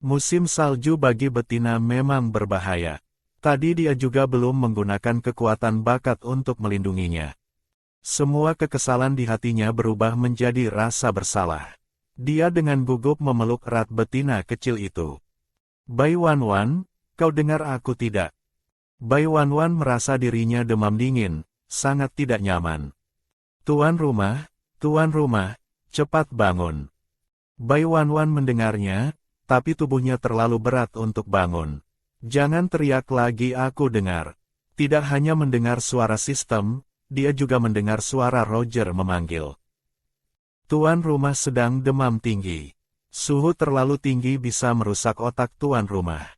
Musim salju bagi betina memang berbahaya. Tadi dia juga belum menggunakan kekuatan bakat untuk melindunginya. Semua kekesalan di hatinya berubah menjadi rasa bersalah. Dia dengan gugup memeluk erat betina kecil itu. Bai Wanwan, kau dengar aku tidak? Bai Wanwan merasa dirinya demam dingin, sangat tidak nyaman. Tuan rumah, cepat bangun. Bai Wanwan mendengarnya, tapi tubuhnya terlalu berat untuk bangun. Jangan teriak lagi, aku dengar. Tidak hanya mendengar suara sistem, dia juga mendengar suara Roger memanggil. Tuan rumah sedang demam tinggi. Suhu terlalu tinggi bisa merusak otak tuan rumah.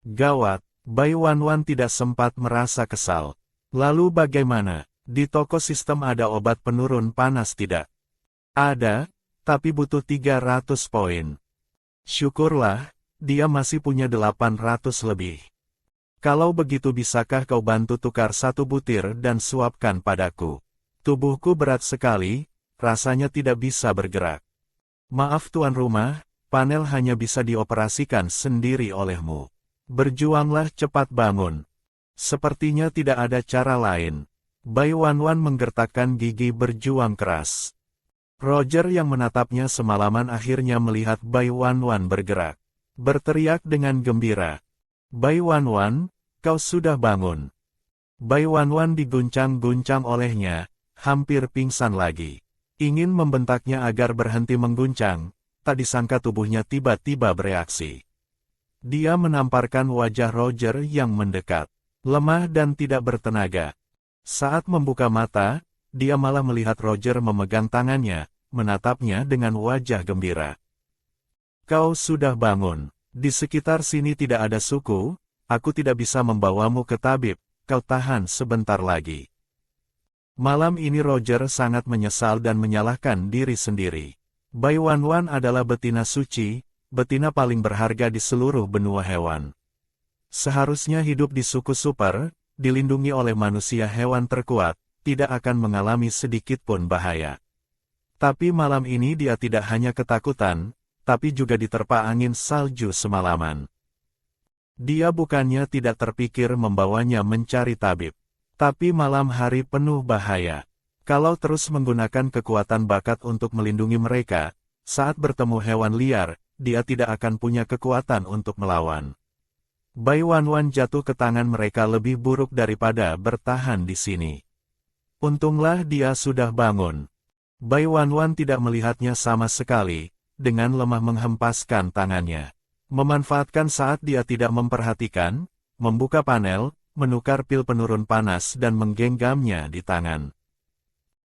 Gawat, Bai Wanwan tidak sempat merasa kesal. Lalu bagaimana? Di toko sistem ada obat penurun panas tidak? Ada, tapi butuh 300 poin. Syukurlah, dia masih punya 800 lebih. Kalau begitu bisakah kau bantu tukar 1 butir dan suapkan padaku? Tubuhku berat sekali, rasanya tidak bisa bergerak. Maaf tuan rumah, panel hanya bisa dioperasikan sendiri olehmu. Berjuanglah, cepat bangun. Sepertinya tidak ada cara lain. Bai Wanwan menggertakkan gigi berjuang keras. Roger yang menatapnya semalaman akhirnya melihat Bai Wanwan bergerak. Berteriak dengan gembira. Bai Wanwan, kau sudah bangun. Bai Wanwan diguncang-guncang olehnya, hampir pingsan lagi. Ingin membentaknya agar berhenti mengguncang, tak disangka tubuhnya tiba-tiba bereaksi. Dia menamparkan wajah Roger yang mendekat, lemah dan tidak bertenaga. Saat membuka mata, dia malah melihat Roger memegang tangannya, menatapnya dengan wajah gembira. Kau sudah bangun. Di sekitar sini tidak ada suku, aku tidak bisa membawamu ke tabib, kau tahan sebentar lagi. Malam ini Roger sangat menyesal dan menyalahkan diri sendiri. Bai Wanwan adalah betina suci, betina paling berharga di seluruh benua hewan. Seharusnya hidup di suku super, dilindungi oleh manusia hewan terkuat, tidak akan mengalami sedikit pun bahaya. Tapi malam ini dia tidak hanya ketakutan, tapi juga diterpa angin salju semalaman. Dia bukannya tidak terpikir membawanya mencari tabib. Tapi malam hari penuh bahaya. Kalau terus menggunakan kekuatan bakat untuk melindungi mereka, saat bertemu hewan liar, dia tidak akan punya kekuatan untuk melawan. Bai Wanwan jatuh ke tangan mereka lebih buruk daripada bertahan di sini. Untunglah dia sudah bangun. Bai Wanwan tidak melihatnya sama sekali, dengan lemah menghempaskan tangannya. Memanfaatkan saat dia tidak memperhatikan, membuka panel, menukar pil penurun panas dan menggenggamnya di tangan.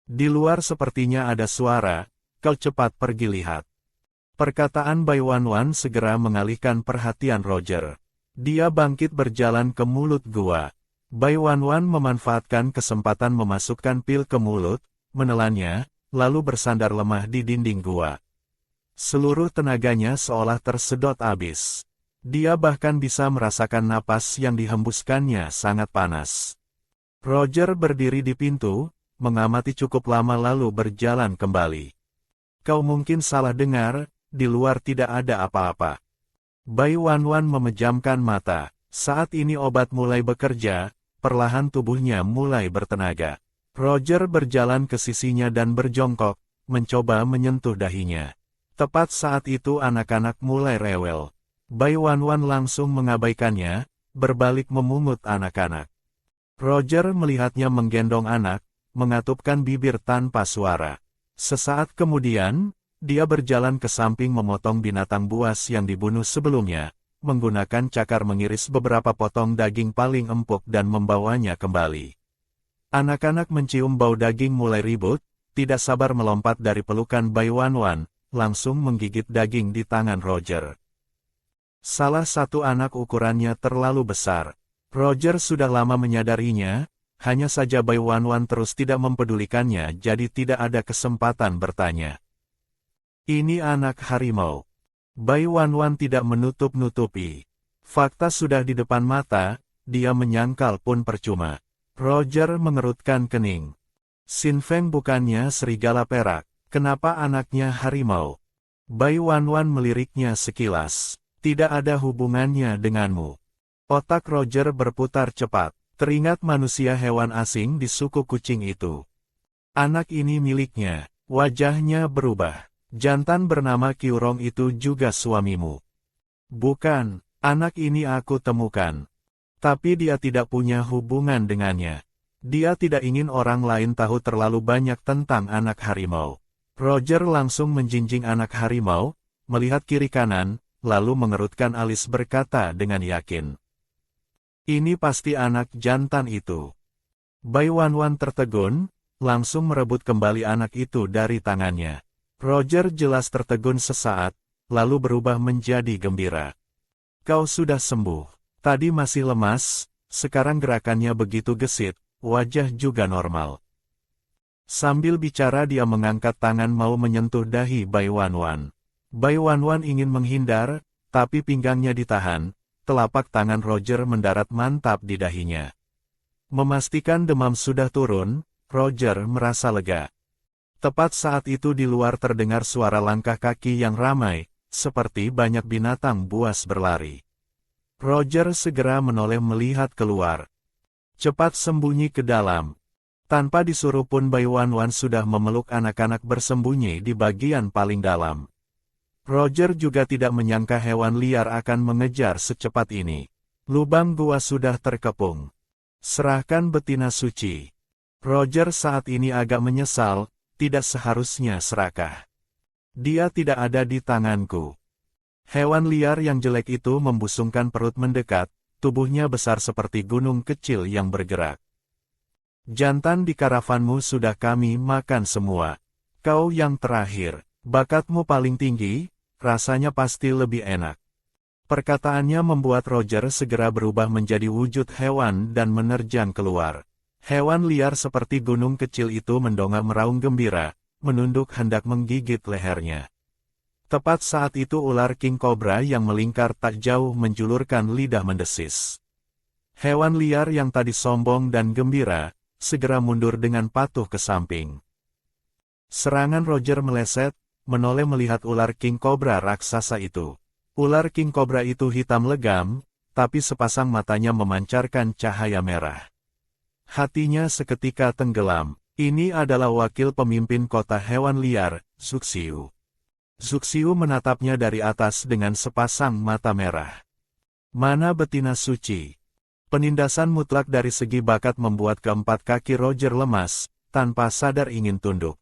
Di luar sepertinya ada suara, kau cepat pergi lihat. Perkataan Bai Wanwan segera mengalihkan perhatian Roger. Dia bangkit berjalan ke mulut gua. Bai Wanwan memanfaatkan kesempatan memasukkan pil ke mulut, menelannya, lalu bersandar lemah di dinding gua. Seluruh tenaganya seolah tersedot habis. Dia bahkan bisa merasakan napas yang dihembuskannya sangat panas. Roger berdiri di pintu, mengamati cukup lama lalu berjalan kembali. Kau mungkin salah dengar, di luar tidak ada apa-apa. Bai Wanwan memejamkan mata. Saat ini obat mulai bekerja, perlahan tubuhnya mulai bertenaga. Roger berjalan ke sisinya dan berjongkok, mencoba menyentuh dahinya. Tepat saat itu anak-anak mulai rewel. Bai Wanwan langsung mengabaikannya, berbalik memungut anak-anak. Roger melihatnya menggendong anak, mengatupkan bibir tanpa suara. Sesaat kemudian, dia berjalan ke samping memotong binatang buas yang dibunuh sebelumnya, menggunakan cakar mengiris beberapa potong daging paling empuk dan membawanya kembali. Anak-anak mencium bau daging mulai ribut, tidak sabar melompat dari pelukan Bai Wanwan, langsung menggigit daging di tangan Roger. Salah satu anak ukurannya terlalu besar. Roger sudah lama menyadarinya, hanya saja Bai Wanwan terus tidak mempedulikannya jadi tidak ada kesempatan bertanya. Ini anak harimau. Bai Wanwan tidak menutup-nutupi. Fakta sudah di depan mata, dia menyangkal pun percuma. Roger mengerutkan kening. Xin Feng bukannya serigala perak. Kenapa anaknya harimau? Bai Wanwan meliriknya sekilas. Tidak ada hubungannya denganmu. Otak Roger berputar cepat, teringat manusia hewan asing di suku kucing itu. Anak ini miliknya, wajahnya berubah. Jantan bernama Kyurong itu juga suamimu. Bukan, anak ini aku temukan. Tapi dia tidak punya hubungan dengannya. Dia tidak ingin orang lain tahu terlalu banyak tentang anak harimau. Roger langsung menjinjing anak harimau, melihat kiri kanan, lalu mengerutkan alis berkata dengan yakin. Ini pasti anak jantan itu. Bai Wanwan tertegun, langsung merebut kembali anak itu dari tangannya. Roger jelas tertegun sesaat, lalu berubah menjadi gembira. Kau sudah sembuh. Tadi masih lemas, sekarang gerakannya begitu gesit, wajah juga normal. Sambil bicara dia mengangkat tangan mau menyentuh dahi Bai Wanwan. Bai Wanwan ingin menghindar, tapi pinggangnya ditahan. Telapak tangan Roger mendarat mantap di dahinya. Memastikan demam sudah turun, Roger merasa lega. Tepat saat itu di luar terdengar suara langkah kaki yang ramai, seperti banyak binatang buas berlari. Roger segera menoleh melihat keluar. Cepat sembunyi ke dalam. Tanpa disuruh pun Bai Wanwan sudah memeluk anak-anak bersembunyi di bagian paling dalam. Roger juga tidak menyangka hewan liar akan mengejar secepat ini. Lubang gua sudah terkepung. Serahkan betina suci. Roger saat ini agak menyesal, tidak seharusnya serakah. Dia tidak ada di tanganku. Hewan liar yang jelek itu membusungkan perut mendekat, tubuhnya besar seperti gunung kecil yang bergerak. Jantan di karavanmu sudah kami makan semua. Kau yang terakhir, bakatmu paling tinggi, rasanya pasti lebih enak. Perkataannya membuat Roger segera berubah menjadi wujud hewan dan menerjang keluar. Hewan liar seperti gunung kecil itu mendongak meraung gembira, menunduk hendak menggigit lehernya. Tepat saat itu ular king cobra yang melingkar tak jauh menjulurkan lidah mendesis. Hewan liar yang tadi sombong dan gembira, segera mundur dengan patuh ke samping. Serangan Roger meleset, menoleh melihat ular king cobra raksasa itu. Ular king cobra itu hitam legam, tapi sepasang matanya memancarkan cahaya merah. Hatinya seketika tenggelam. Ini adalah wakil pemimpin kota hewan liar, Zuxiu. Zuxiu menatapnya dari atas dengan sepasang mata merah. Mana betina suci? Penindasan mutlak dari segi bakat membuat keempat kaki Roger lemas, tanpa sadar ingin tunduk.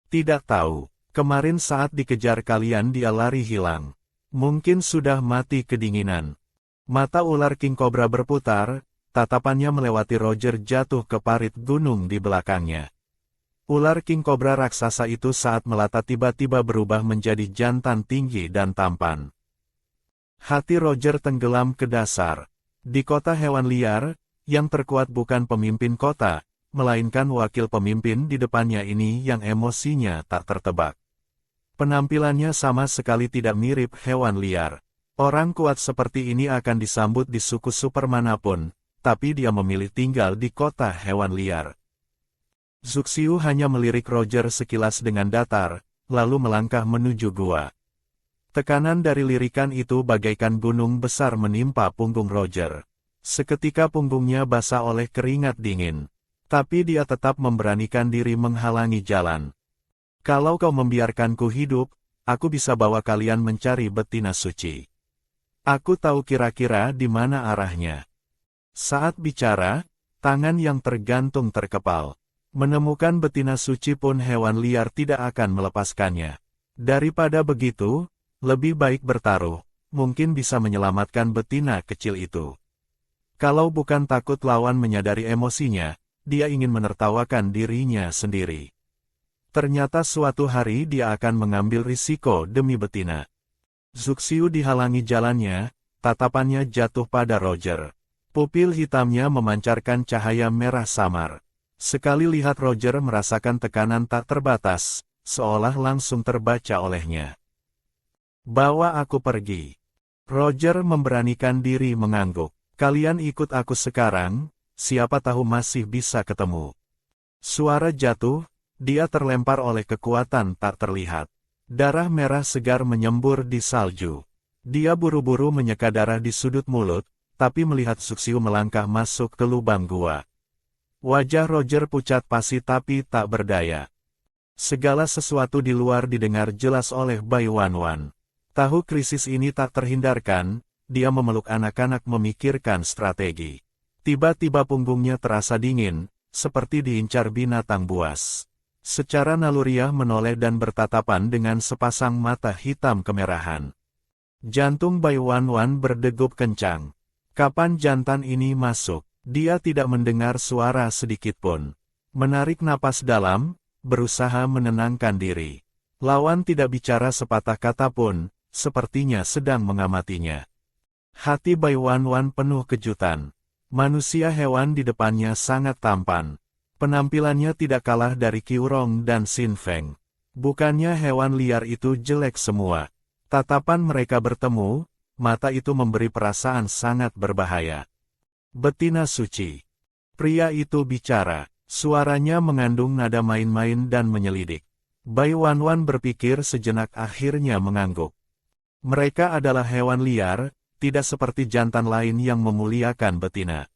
Tidak tahu. Kemarin saat dikejar kalian dia lari hilang. Mungkin sudah mati kedinginan. Mata ular king cobra berputar, tatapannya melewati Roger jatuh ke parit gunung di belakangnya. Ular king cobra raksasa itu saat melata tiba-tiba berubah menjadi jantan tinggi dan tampan. Hati Roger tenggelam ke dasar. Di kota hewan liar, yang terkuat bukan pemimpin kota, melainkan wakil pemimpin di depannya ini yang emosinya tak tertebak. Penampilannya sama sekali tidak mirip hewan liar. Orang kuat seperti ini akan disambut di suku super manapun, tapi dia memilih tinggal di kota hewan liar. Zuxiu hanya melirik Roger sekilas dengan datar, lalu melangkah menuju gua. Tekanan dari lirikan itu bagaikan gunung besar menimpa punggung Roger. Seketika punggungnya basah oleh keringat dingin. Tapi dia tetap memberanikan diri menghalangi jalan. Kalau kau membiarkanku hidup, aku bisa bawa kalian mencari betina suci. Aku tahu kira-kira di mana arahnya. Saat bicara, tangan yang tergantung terkepal. Menemukan betina suci pun hewan liar tidak akan melepaskannya. Daripada begitu, lebih baik bertaruh, mungkin bisa menyelamatkan betina kecil itu. Kalau bukan takut lawan menyadari emosinya, dia ingin menertawakan dirinya sendiri. Ternyata suatu hari dia akan mengambil risiko demi betina. Zuxiu dihalangi jalannya, tatapannya jatuh pada Roger. Pupil hitamnya memancarkan cahaya merah samar. Sekali lihat Roger merasakan tekanan tak terbatas, seolah langsung terbaca olehnya. Bawa aku pergi. Roger memberanikan diri mengangguk. Kalian ikut aku sekarang, siapa tahu masih bisa ketemu. Suara jatuh. Dia terlempar oleh kekuatan tak terlihat. Darah merah segar menyembur di salju. Dia buru-buru menyeka darah di sudut mulut, tapi melihat Zuxiu melangkah masuk ke lubang gua. Wajah Roger pucat pasi tapi tak berdaya. Segala sesuatu di luar didengar jelas oleh Bai Wanwan. Tahu krisis ini tak terhindarkan, dia memeluk anak-anak memikirkan strategi. Tiba-tiba punggungnya terasa dingin, seperti diincar binatang buas. Secara naluriah menoleh dan bertatapan dengan sepasang mata hitam kemerahan. Jantung Bai Wanwan berdegup kencang. Kapan jantan ini masuk? Dia tidak mendengar suara sedikitpun. Menarik napas dalam, berusaha menenangkan diri. Lawan tidak bicara sepatah kata pun, sepertinya sedang mengamatinya. Hati Bai Wanwan penuh kejutan. Manusia hewan di depannya sangat tampan. Penampilannya tidak kalah dari Qiurong dan Xin Feng. Bukannya hewan liar itu jelek semua. Tatapan mereka bertemu, mata itu memberi perasaan sangat berbahaya. Betina suci. Pria itu bicara. Suaranya mengandung nada main-main dan menyelidik. Bai Wanwan berpikir sejenak akhirnya mengangguk. Mereka adalah hewan liar, tidak seperti jantan lain yang memuliakan betina.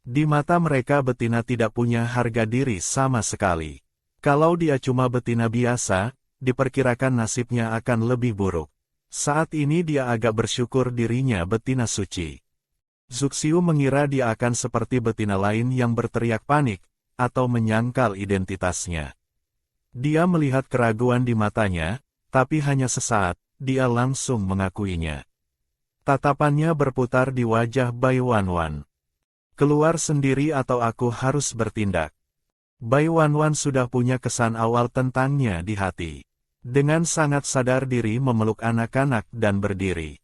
Di mata mereka betina tidak punya harga diri sama sekali. Kalau dia cuma betina biasa, diperkirakan nasibnya akan lebih buruk. Saat ini dia agak bersyukur dirinya betina suci. Zuxiu mengira dia akan seperti betina lain yang berteriak panik, atau menyangkal identitasnya. Dia melihat keraguan di matanya, tapi hanya sesaat, dia langsung mengakuinya. Tatapannya berputar di wajah Bai Wanwan. Keluar sendiri atau aku harus bertindak. Bai Wanwan sudah punya kesan awal tentangnya di hati. Dengan sangat sadar diri memeluk anak-anak dan berdiri.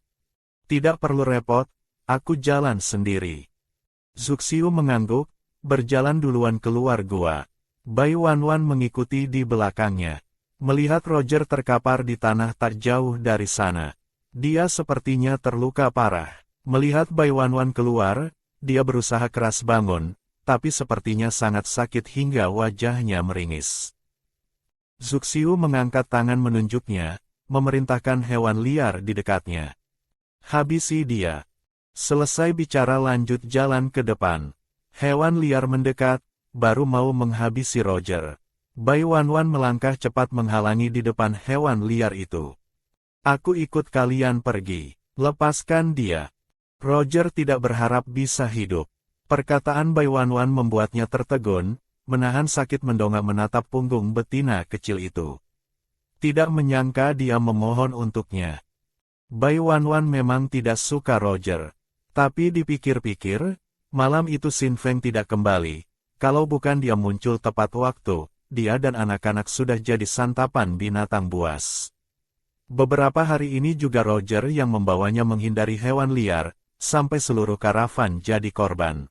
Tidak perlu repot, aku jalan sendiri. Zuxiu mengangguk, berjalan duluan keluar gua. Bai Wanwan mengikuti di belakangnya. Melihat Roger terkapar di tanah tak jauh dari sana. Dia sepertinya terluka parah. Melihat Bai Wanwan keluar, dia berusaha keras bangun, tapi sepertinya sangat sakit hingga wajahnya meringis. Zuxiu mengangkat tangan menunjuknya, memerintahkan hewan liar di dekatnya. Habisi dia. Selesai bicara lanjut jalan ke depan. Hewan liar mendekat, baru mau menghabisi Roger. Bai Wanwan melangkah cepat menghalangi di depan hewan liar itu. Aku ikut kalian pergi. Lepaskan dia. Roger tidak berharap bisa hidup. Perkataan Bai Wanwan membuatnya tertegun, menahan sakit mendongak menatap punggung betina kecil itu. Tidak menyangka dia memohon untuknya. Bai Wanwan memang tidak suka Roger. Tapi dipikir-pikir, malam itu Xin Feng tidak kembali. Kalau bukan dia muncul tepat waktu, dia dan anak-anak sudah jadi santapan binatang buas. Beberapa hari ini juga Roger yang membawanya menghindari hewan liar, sampai seluruh karavan jadi korban.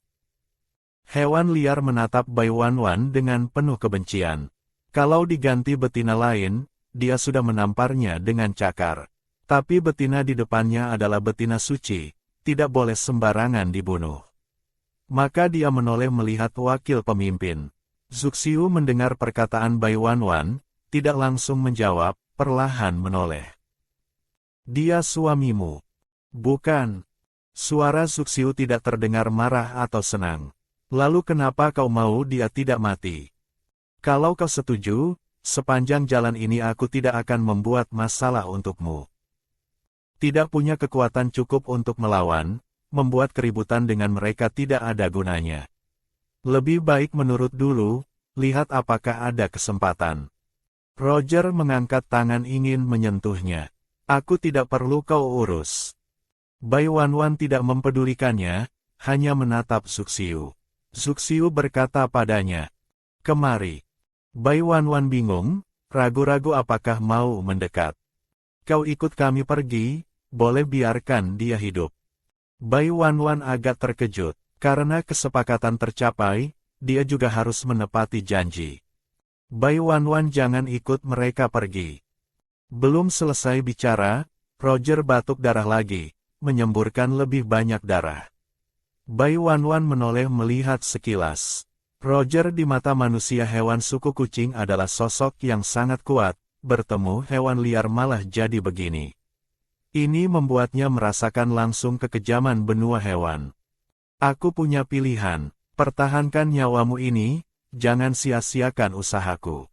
Hewan liar menatap Bai Wanwan dengan penuh kebencian. Kalau diganti betina lain, dia sudah menamparnya dengan cakar. Tapi betina di depannya adalah betina suci, tidak boleh sembarangan dibunuh. Maka dia menoleh melihat wakil pemimpin. Zuxiu mendengar perkataan Bai Wanwan, tidak langsung menjawab, perlahan menoleh. Dia suamimu. Bukan. Suara Zuxiu tidak terdengar marah atau senang. Lalu kenapa kau mau dia tidak mati? Kalau kau setuju, sepanjang jalan ini aku tidak akan membuat masalah untukmu. Tidak punya kekuatan cukup untuk melawan, membuat keributan dengan mereka tidak ada gunanya. Lebih baik menurut dulu, lihat apakah ada kesempatan. Roger mengangkat tangan ingin menyentuhnya. Aku tidak perlu kau urus. Bai Wanwan tidak mempedulikannya, hanya menatap Zuxiu. Zuxiu berkata padanya, kemari. Bai Wanwan bingung, ragu-ragu apakah mau mendekat. Kau ikut kami pergi, boleh biarkan dia hidup. Bai Wanwan agak terkejut, karena kesepakatan tercapai, dia juga harus menepati janji. Bai Wanwan jangan ikut mereka pergi. Belum selesai bicara, Roger batuk darah lagi, menyemburkan lebih banyak darah. Bai Wanwan menoleh melihat sekilas. Roger di mata manusia hewan suku kucing adalah sosok yang sangat kuat, bertemu hewan liar malah jadi begini. Ini membuatnya merasakan langsung kekejaman benua hewan. Aku punya pilihan, pertahankan nyawamu ini, jangan sia-siakan usahaku.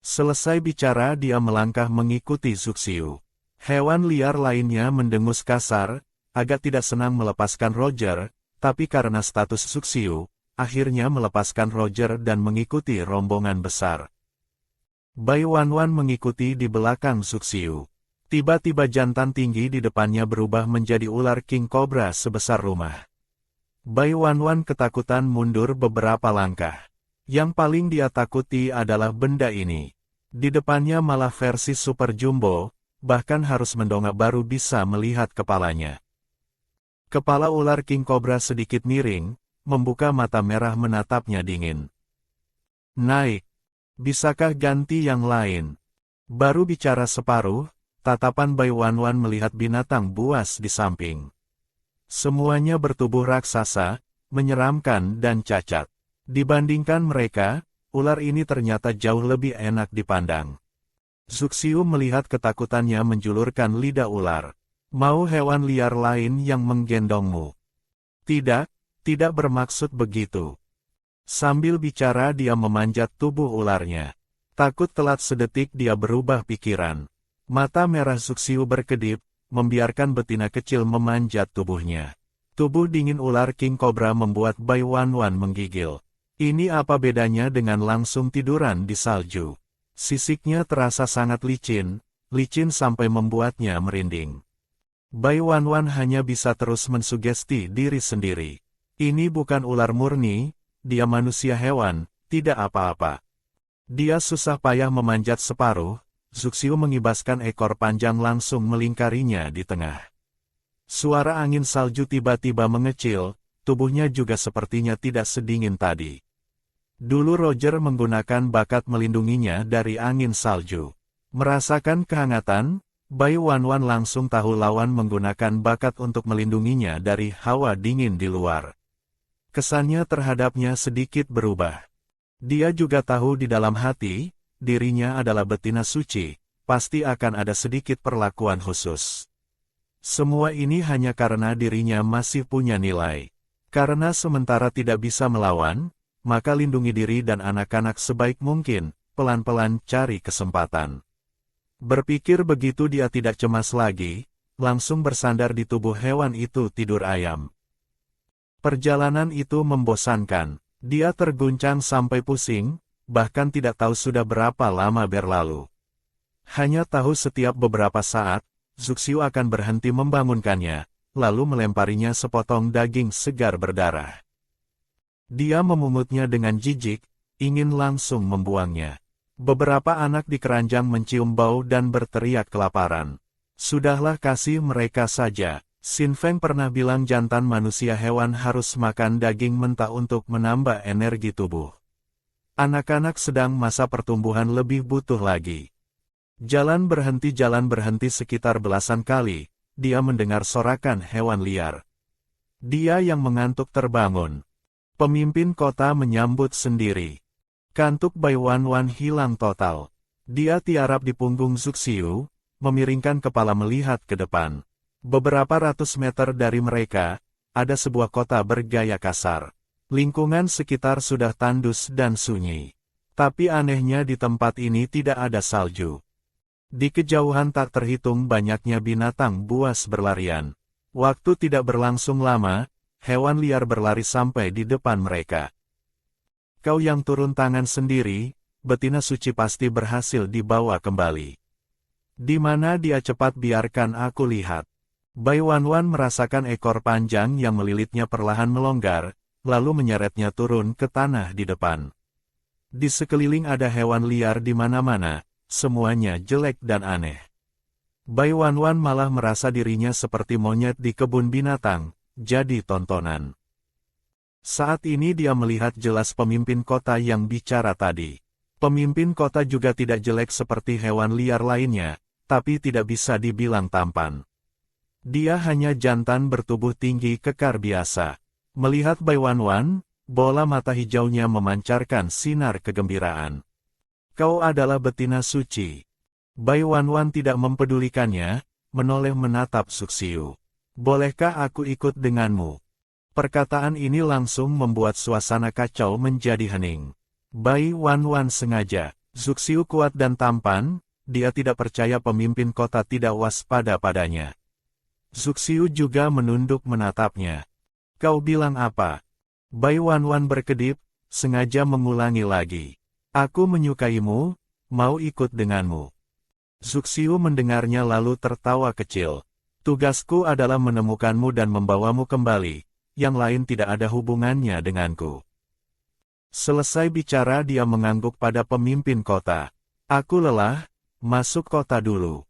Selesai bicara dia melangkah mengikuti Zuxiu. Hewan liar lainnya mendengus kasar, agak tidak senang melepaskan Roger, tapi karena status Zuxiu, akhirnya melepaskan Roger dan mengikuti rombongan besar. Bai Wanwan mengikuti di belakang Zuxiu. Tiba-tiba jantan tinggi di depannya berubah menjadi ular king cobra sebesar rumah. Bai Wanwan ketakutan mundur beberapa langkah. Yang paling dia takuti adalah benda ini. Di depannya malah versi super jumbo, bahkan harus mendongak baru bisa melihat kepalanya. Kepala ular king cobra sedikit miring, membuka mata merah menatapnya dingin. Naik. Bisakah ganti yang lain? Baru bicara separuh, tatapan Bai Wanwan melihat binatang buas di samping. Semuanya bertubuh raksasa, menyeramkan dan cacat. Dibandingkan mereka, ular ini ternyata jauh lebih enak dipandang. Zuxiu melihat ketakutannya menjulurkan lidah ular. Mau hewan liar lain yang menggendongmu? Tidak, tidak bermaksud begitu. Sambil bicara dia memanjat tubuh ularnya. Takut telat sedetik dia berubah pikiran. Mata merah Zuxiu berkedip, membiarkan betina kecil memanjat tubuhnya. Tubuh dingin ular king cobra membuat Bai Wanwan menggigil. Ini apa bedanya dengan langsung tiduran di salju? Sisiknya terasa sangat licin, licin sampai membuatnya merinding. Bai Wanwan hanya bisa terus mensugesti diri sendiri. Ini bukan ular murni, dia manusia hewan, tidak apa-apa. Dia susah payah memanjat separuh, Zuxiu mengibaskan ekor panjang langsung melingkarinya di tengah. Suara angin salju tiba-tiba mengecil, tubuhnya juga sepertinya tidak sedingin tadi. Dulu Roger menggunakan bakat melindunginya dari angin salju. Merasakan kehangatan, Bai Wanwan langsung tahu lawan menggunakan bakat untuk melindunginya dari hawa dingin di luar. Kesannya terhadapnya sedikit berubah. Dia juga tahu di dalam hati, dirinya adalah betina suci, pasti akan ada sedikit perlakuan khusus. Semua ini hanya karena dirinya masih punya nilai. Karena sementara tidak bisa melawan, maka lindungi diri dan anak-anak sebaik mungkin, pelan-pelan cari kesempatan. Berpikir begitu dia tidak cemas lagi, langsung bersandar di tubuh hewan itu tidur ayam. Perjalanan itu membosankan, dia terguncang sampai pusing, bahkan tidak tahu sudah berapa lama berlalu. Hanya tahu setiap beberapa saat, Zuxiu akan berhenti membangunkannya, lalu melemparinya sepotong daging segar berdarah. Dia memungutnya dengan jijik, ingin langsung membuangnya. Beberapa anak di keranjang mencium bau dan berteriak kelaparan. Sudahlah kasih mereka saja. Xin Feng pernah bilang jantan manusia hewan harus makan daging mentah untuk menambah energi tubuh. Anak-anak sedang masa pertumbuhan lebih butuh lagi. Jalan berhenti sekitar belasan kali, dia mendengar sorakan hewan liar. Dia yang mengantuk terbangun. Pemimpin kota menyambut sendiri. Kantuk Bai Wanwan hilang total. Dia tiarap di punggung Zuxiu, memiringkan kepala melihat ke depan. Beberapa ratus meter dari mereka, ada sebuah kota bergaya kasar. Lingkungan sekitar sudah tandus dan sunyi. Tapi anehnya di tempat ini tidak ada salju. Di kejauhan tak terhitung banyaknya binatang buas berlarian. Waktu tidak berlangsung lama, hewan liar berlari sampai di depan mereka. Kau yang turun tangan sendiri, betina suci pasti berhasil dibawa kembali. Di mana dia cepat biarkan aku lihat. Bai Wanwan merasakan ekor panjang yang melilitnya perlahan melonggar, lalu menyeretnya turun ke tanah di depan. Di sekeliling ada hewan liar di mana-mana, semuanya jelek dan aneh. Bai Wanwan malah merasa dirinya seperti monyet di kebun binatang, jadi tontonan. Saat ini dia melihat jelas pemimpin kota yang bicara tadi. Pemimpin kota juga tidak jelek seperti hewan liar lainnya, tapi tidak bisa dibilang tampan. Dia hanya jantan bertubuh tinggi kekar biasa. Melihat Bai Wanwan, bola mata hijaunya memancarkan sinar kegembiraan. Kau adalah betina suci. Bai Wanwan tidak mempedulikannya, menoleh menatap Suxiu. Bolehkah aku ikut denganmu? Perkataan ini langsung membuat suasana kacau menjadi hening. Bai Wanwan sengaja. Suxiu kuat dan tampan, dia tidak percaya pemimpin kota tidak waspada padanya. Suxiu juga menunduk menatapnya. Kau bilang apa? Bai Wanwan berkedip, sengaja mengulangi lagi. Aku menyukaimu, mau ikut denganmu. Suxiu mendengarnya lalu tertawa kecil. Tugasku adalah menemukanmu dan membawamu kembali, yang lain tidak ada hubungannya denganku. Selesai bicara dia mengangguk pada pemimpin kota. Aku lelah, masuk kota dulu.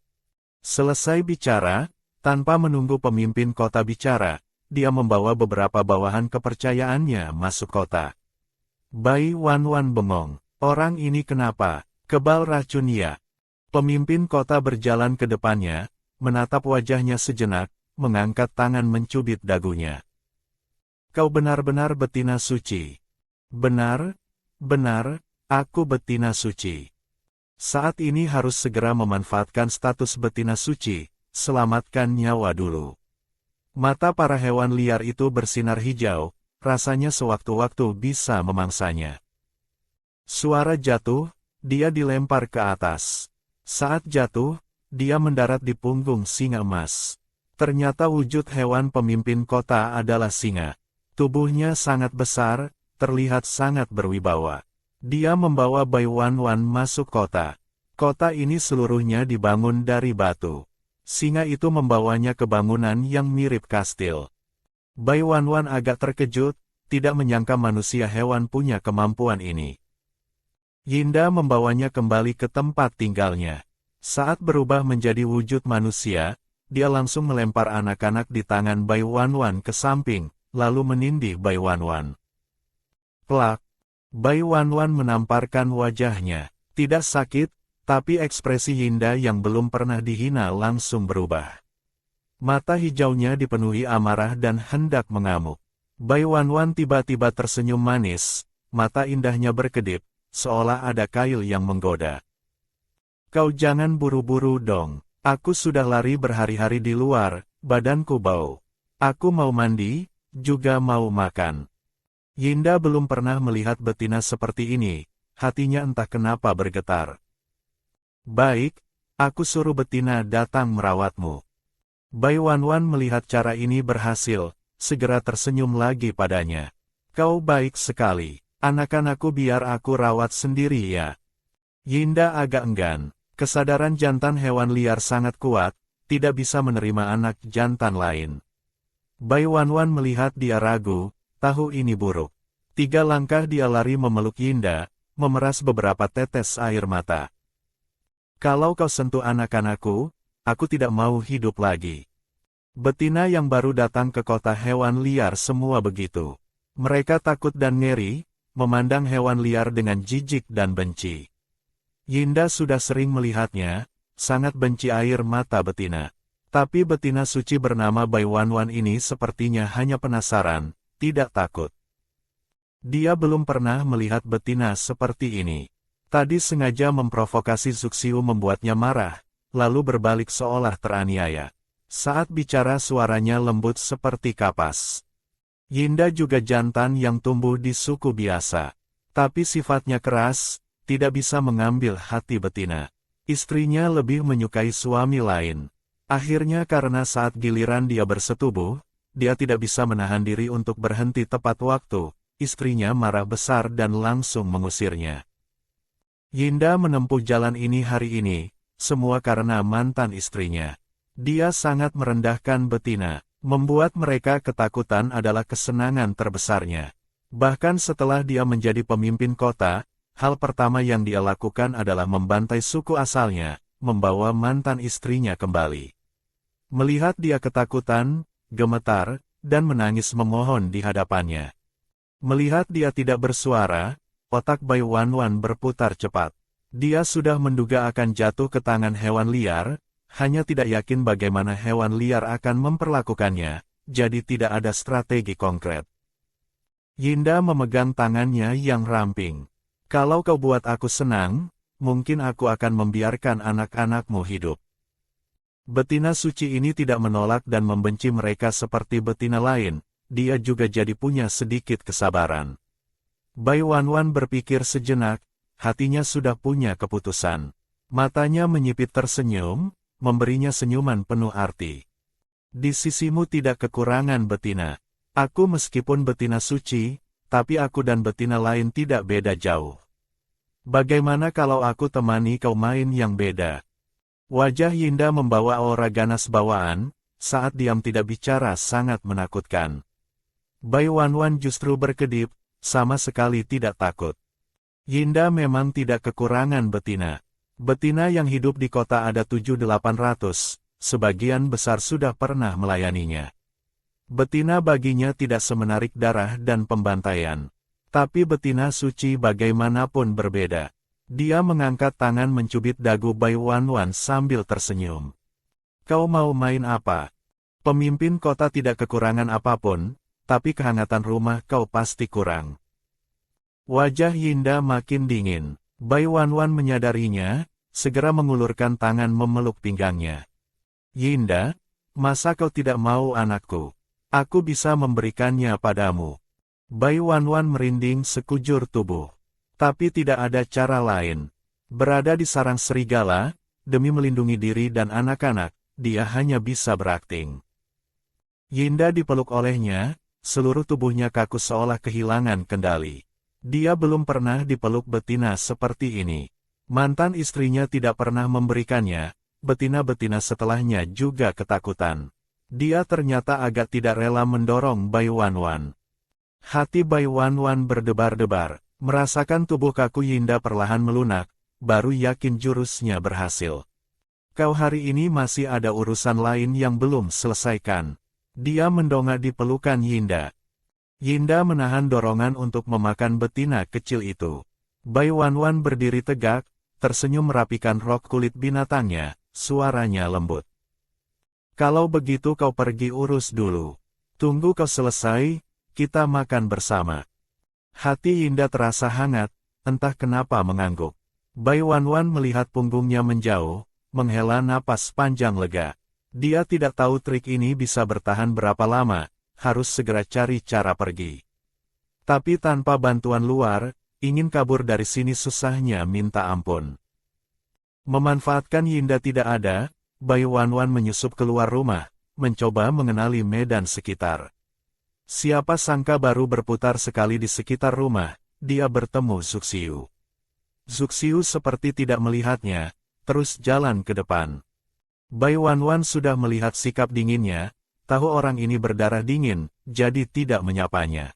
Selesai bicara, tanpa menunggu pemimpin kota bicara, dia membawa beberapa bawahan kepercayaannya masuk kota. Bai Wanwan bengong. Orang ini kenapa? Kebal racun ya. Pemimpin kota berjalan ke depannya, menatap wajahnya sejenak, mengangkat tangan mencubit dagunya. Kau benar-benar betina suci. Benar, benar, aku betina suci. Saat ini harus segera memanfaatkan status betina suci, selamatkan nyawa dulu. Mata para hewan liar itu bersinar hijau, rasanya sewaktu-waktu bisa memangsanya. Suara jatuh, dia dilempar ke atas. Saat jatuh, dia mendarat di punggung singa emas. Ternyata wujud hewan pemimpin kota adalah singa. Tubuhnya sangat besar, terlihat sangat berwibawa. Dia membawa Bai Wanwan masuk kota. Kota ini seluruhnya dibangun dari batu. Singa itu membawanya ke bangunan yang mirip kastil. Bai Wanwan agak terkejut, tidak menyangka manusia hewan punya kemampuan ini. Yinda membawanya kembali ke tempat tinggalnya. Saat berubah menjadi wujud manusia, dia langsung melempar anak-anak di tangan Bai Wanwan ke samping, lalu menindih Bai Wanwan. Plak! Bai Wanwan menamparkan wajahnya. Tidak sakit, tapi ekspresi Yinda yang belum pernah dihina langsung berubah. Mata hijaunya dipenuhi amarah dan hendak mengamuk. Bai Wanwan tiba-tiba tersenyum manis, mata indahnya berkedip, seolah ada kail yang menggoda. Kau jangan buru-buru dong. Aku sudah lari berhari-hari di luar, badanku bau. Aku mau mandi, juga mau makan. Yinda belum pernah melihat betina seperti ini, hatinya entah kenapa bergetar. Baik, aku suruh betina datang merawatmu. Bai Wanwan melihat cara ini berhasil, segera tersenyum lagi padanya. Kau baik sekali, anak-anakku biar aku rawat sendiri ya. Yinda agak enggan. Kesadaran jantan hewan liar sangat kuat, tidak bisa menerima anak jantan lain. Bai Wanwan melihat dia ragu, tahu ini buruk. 3 langkah dia lari memeluk Yinda, memeras beberapa tetes air mata. Kalau kau sentuh anak-anakku, aku tidak mau hidup lagi. Betina yang baru datang ke kota hewan liar semua begitu. Mereka takut dan ngeri, memandang hewan liar dengan jijik dan benci. Yinda sudah sering melihatnya, sangat benci air mata betina. Tapi betina suci bernama Bai Wanwan ini sepertinya hanya penasaran, tidak takut. Dia belum pernah melihat betina seperti ini. Tadi sengaja memprovokasi Suxiu membuatnya marah, lalu berbalik seolah teraniaya. Saat bicara suaranya lembut seperti kapas. Yinda juga jantan yang tumbuh di suku biasa. Tapi sifatnya keras, tidak bisa mengambil hati betina. Istrinya lebih menyukai suami lain. Akhirnya karena saat giliran dia bersetubuh, dia tidak bisa menahan diri untuk berhenti tepat waktu, istrinya marah besar dan langsung mengusirnya. Yinda menempuh jalan ini hari ini, semua karena mantan istrinya. Dia sangat merendahkan betina, membuat mereka ketakutan adalah kesenangan terbesarnya. Bahkan setelah dia menjadi pemimpin kota, hal pertama yang dia lakukan adalah membantai suku asalnya, membawa mantan istrinya kembali. Melihat dia ketakutan, gemetar, dan menangis memohon di hadapannya. Melihat dia tidak bersuara, otak Bai Wanwan berputar cepat. Dia sudah menduga akan jatuh ke tangan hewan liar, hanya tidak yakin bagaimana hewan liar akan memperlakukannya, jadi tidak ada strategi konkret. Yinda memegang tangannya yang ramping. Kalau kau buat aku senang, mungkin aku akan membiarkan anak-anakmu hidup. Betina suci ini tidak menolak dan membenci mereka seperti betina lain, dia juga jadi punya sedikit kesabaran. Bai Wanwan berpikir sejenak, hatinya sudah punya keputusan. Matanya menyipit tersenyum, memberinya senyuman penuh arti. Di sisimu tidak kekurangan betina. Aku meskipun betina suci, tapi aku dan betina lain tidak beda jauh. Bagaimana kalau aku temani kau main yang beda? Wajah Yinda membawa aura ganas bawaan, saat diam tidak bicara sangat menakutkan. Bai Wanwan justru berkedip, sama sekali tidak takut. Yinda memang tidak kekurangan betina. Betina yang hidup di kota ada 700-800, sebagian besar sudah pernah melayaninya. Betina baginya tidak semenarik darah dan pembantaian. Tapi betina suci bagaimanapun berbeda. Dia mengangkat tangan mencubit dagu Bai Wanwan sambil tersenyum. Kau mau main apa? Pemimpin kota tidak kekurangan apapun, tapi kehangatan rumah kau pasti kurang. Wajah Yinda makin dingin. Bai Wanwan menyadarinya, segera mengulurkan tangan memeluk pinggangnya. Yinda, masa kau tidak mau anakku? Aku bisa memberikannya padamu. Bai Wanwan merinding sekujur tubuh. Tapi tidak ada cara lain. Berada di sarang serigala, demi melindungi diri dan anak-anak, dia hanya bisa berakting. Yinda dipeluk olehnya, seluruh tubuhnya kaku seolah kehilangan kendali. Dia belum pernah dipeluk betina seperti ini. Mantan istrinya tidak pernah memberikannya, betina-betina setelahnya juga ketakutan. Dia ternyata agak tidak rela mendorong Bai Wanwan. Hati Bai Wanwan berdebar-debar. Merasakan tubuh kaku Yinda perlahan melunak, baru yakin jurusnya berhasil. Kau hari ini masih ada urusan lain yang belum selesaikan. Dia mendongak di pelukan Yinda. Yinda menahan dorongan untuk memakan betina kecil itu. Bai Wanwan berdiri tegak, tersenyum merapikan rok kulit binatangnya, suaranya lembut. Kalau begitu kau pergi urus dulu. Tunggu kau selesai, kita makan bersama. Hati Yinda terasa hangat, entah kenapa mengangguk. Bai Wanwan melihat punggungnya menjauh, menghela napas panjang lega. Dia tidak tahu trik ini bisa bertahan berapa lama, harus segera cari cara pergi. Tapi tanpa bantuan luar, ingin kabur dari sini susahnya minta ampun. Memanfaatkan Yinda tidak ada, Bai Wanwan menyusup keluar rumah, mencoba mengenali medan sekitar. Siapa sangka baru berputar sekali di sekitar rumah, dia bertemu Zuxiu. Zuxiu seperti tidak melihatnya, terus jalan ke depan. Bai Wanwan sudah melihat sikap dinginnya, tahu orang ini berdarah dingin, jadi tidak menyapanya.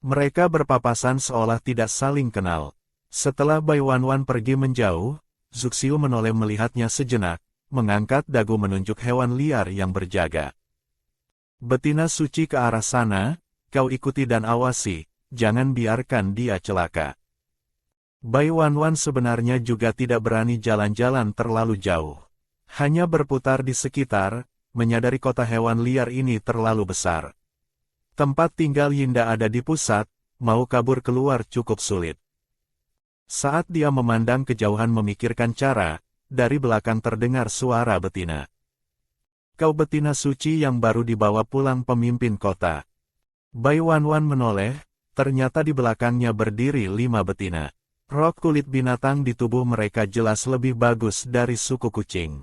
Mereka berpapasan seolah tidak saling kenal. Setelah Bai Wanwan pergi menjauh, Zuxiu menoleh melihatnya sejenak, mengangkat dagu menunjuk hewan liar yang berjaga. Betina suci ke arah sana, kau ikuti dan awasi, jangan biarkan dia celaka. Bai Wanwan sebenarnya juga tidak berani jalan-jalan terlalu jauh. Hanya berputar di sekitar, menyadari kota hewan liar ini terlalu besar. Tempat tinggal Yinda ada di pusat, mau kabur keluar cukup sulit. Saat dia memandang kejauhan memikirkan cara, dari belakang terdengar suara betina. Kau betina suci yang baru dibawa pulang pemimpin kota. Bai Wanwan menoleh, ternyata di belakangnya berdiri 5 betina. Rok kulit binatang di tubuh mereka jelas lebih bagus dari suku kucing.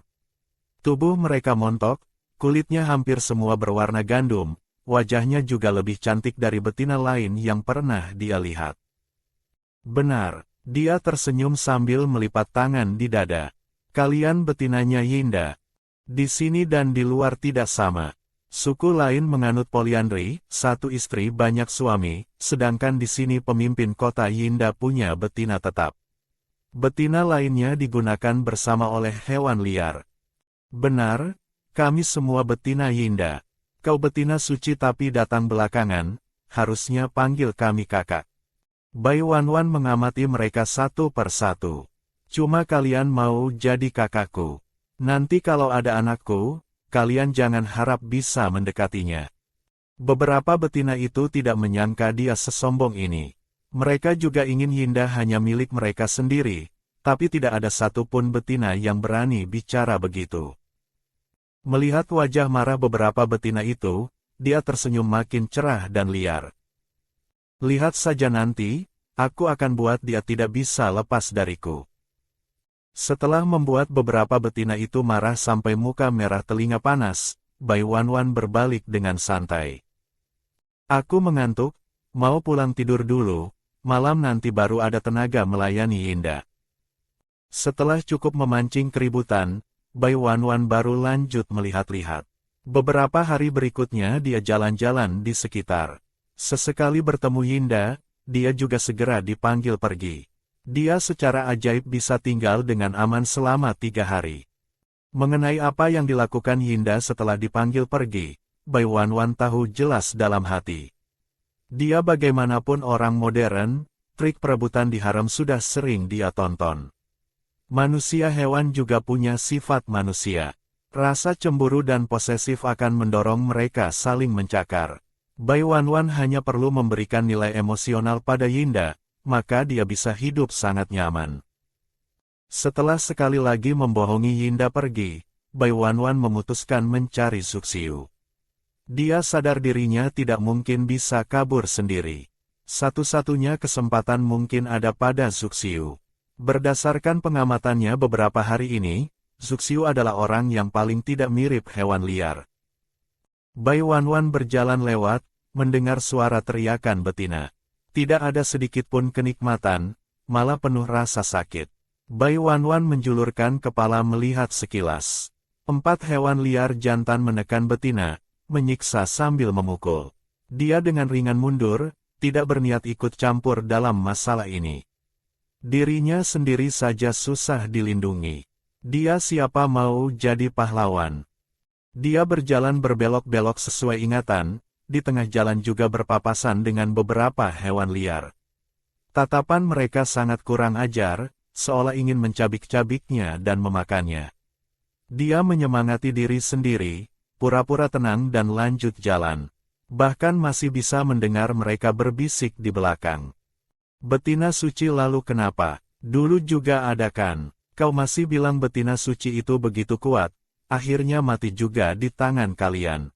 Tubuh mereka montok, kulitnya hampir semua berwarna gandum, wajahnya juga lebih cantik dari betina lain yang pernah dia lihat. Benar, dia tersenyum sambil melipat tangan di dada. Kalian betinanya Yinda. Di sini dan di luar tidak sama. Suku lain menganut poliandri, satu istri banyak suami, sedangkan di sini pemimpin kota Yinda punya betina tetap. Betina lainnya digunakan bersama oleh hewan liar. Benar, kami semua betina Yinda. Kau betina suci tapi datang belakangan, harusnya panggil kami kakak. Bai Wanwan mengamati mereka satu persatu. Cuma kalian mau jadi kakakku. Nanti kalau ada anakku, kalian jangan harap bisa mendekatinya. Beberapa betina itu tidak menyangka dia sesombong ini. Mereka juga ingin Yinda hanya milik mereka sendiri, tapi tidak ada satupun betina yang berani bicara begitu. Melihat wajah marah beberapa betina itu, dia tersenyum makin cerah dan liar. Lihat saja nanti, aku akan buat dia tidak bisa lepas dariku. Setelah membuat beberapa betina itu marah sampai muka merah telinga panas, Bai Wanwan berbalik dengan santai. Aku mengantuk, mau pulang tidur dulu, malam nanti baru ada tenaga melayani Yinda. Setelah cukup memancing keributan, Bai Wanwan baru lanjut melihat-lihat. Beberapa hari berikutnya dia jalan-jalan di sekitar. Sesekali bertemu Yinda, dia juga segera dipanggil pergi. Dia secara ajaib bisa tinggal dengan aman selama 3 hari. Mengenai apa yang dilakukan Yinda setelah dipanggil pergi, Bai Wanwan tahu jelas dalam hati. Dia bagaimanapun orang modern, trik perebutan di harem sudah sering dia tonton. Manusia hewan juga punya sifat manusia. Rasa cemburu dan posesif akan mendorong mereka saling mencakar. Bai Wanwan hanya perlu memberikan nilai emosional pada Yinda, maka dia bisa hidup sangat nyaman. Setelah sekali lagi membohongi Yinda pergi, Bai Wanwan memutuskan mencari Zuxiu. Dia sadar dirinya tidak mungkin bisa kabur sendiri. Satu-satunya kesempatan mungkin ada pada Zuxiu. Berdasarkan pengamatannya beberapa hari ini, Zuxiu adalah orang yang paling tidak mirip hewan liar. Bai Wanwan berjalan lewat, mendengar suara teriakan betina. Tidak ada sedikit pun kenikmatan, malah penuh rasa sakit. Bai Wanwan menjulurkan kepala melihat sekilas. 4 hewan liar jantan menekan betina, menyiksa sambil memukul. Dia dengan ringan mundur, tidak berniat ikut campur dalam masalah ini. Dirinya sendiri saja susah dilindungi. Dia siapa mau jadi pahlawan. Dia berjalan berbelok-belok sesuai ingatan, di tengah jalan juga berpapasan dengan beberapa hewan liar. Tatapan mereka sangat kurang ajar, seolah ingin mencabik-cabiknya dan memakannya. Dia menyemangati diri sendiri, pura-pura tenang dan lanjut jalan. Bahkan masih bisa mendengar mereka berbisik di belakang. Betina suci lalu kenapa? Dulu juga ada kan? Kau masih bilang betina suci itu begitu kuat, akhirnya mati juga di tangan kalian.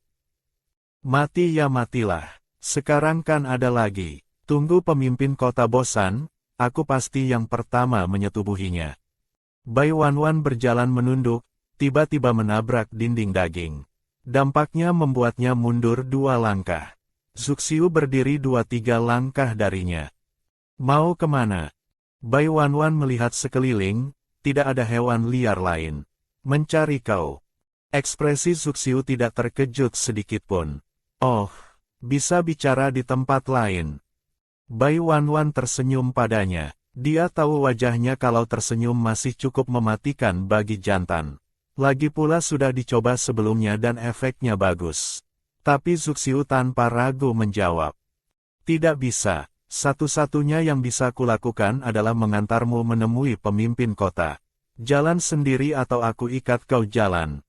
Mati ya matilah, sekarang kan ada lagi. Tunggu pemimpin kota bosan, aku pasti yang pertama menyetubuhinya. Bai Wanwan berjalan menunduk, tiba-tiba menabrak dinding daging. Dampaknya membuatnya mundur 2 langkah. Zuxiu berdiri 2-3 langkah darinya. Mau kemana? Bai Wanwan melihat sekeliling, tidak ada hewan liar lain. Mencari kau. Ekspresi Zuxiu tidak terkejut sedikitpun. Oh, bisa bicara di tempat lain. Bai Wanwan tersenyum padanya. Dia tahu wajahnya kalau tersenyum masih cukup mematikan bagi jantan. Lagi pula sudah dicoba sebelumnya dan efeknya bagus. Tapi Zuxiu tanpa ragu menjawab. Tidak bisa. Satu-satunya yang bisa kulakukan adalah mengantarmu menemui pemimpin kota. Jalan sendiri atau aku ikat kau jalan.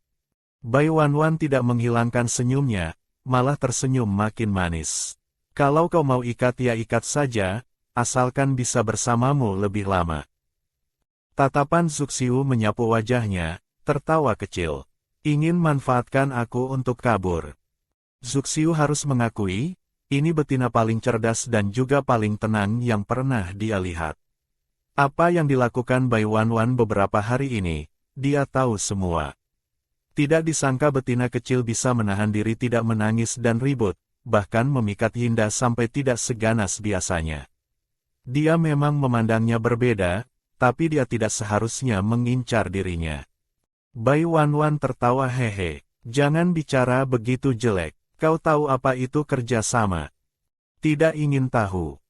Bai Wanwan tidak menghilangkan senyumnya, malah tersenyum makin manis. Kalau kau mau ikat ya ikat saja, asalkan bisa bersamamu lebih lama. Tatapan Zuxiu menyapu wajahnya, tertawa kecil. Ingin manfaatkan aku untuk kabur. Zuxiu harus mengakui, ini betina paling cerdas dan juga paling tenang yang pernah dia lihat. Apa yang dilakukan Bai Wanwan beberapa hari ini, dia tahu semua. Tidak disangka betina kecil bisa menahan diri tidak menangis dan ribut, bahkan memikat Yinda sampai tidak seganas biasanya. Dia memang memandangnya berbeda, tapi dia tidak seharusnya mengincar dirinya. Bai Wanwan tertawa hehe, jangan bicara begitu jelek, kau tahu apa itu kerja sama? Tidak ingin tahu.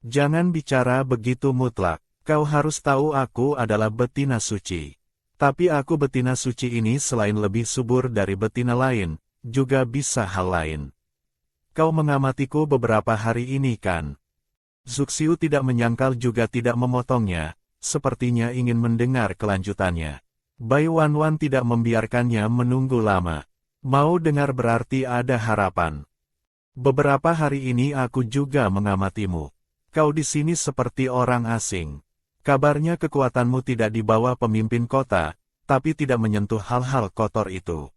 Jangan bicara begitu mutlak, kau harus tahu aku adalah betina suci. Tapi aku betina suci ini selain lebih subur dari betina lain, juga bisa hal lain. Kau mengamatiku beberapa hari ini kan? Zuxiu tidak menyangkal juga tidak memotongnya, sepertinya ingin mendengar kelanjutannya. Bai Wanwan tidak membiarkannya menunggu lama. Mau dengar berarti ada harapan. Beberapa hari ini aku juga mengamatimu. Kau di sini seperti orang asing. Kabarnya kekuatanmu tidak di bawah pemimpin kota, tapi tidak menyentuh hal-hal kotor itu.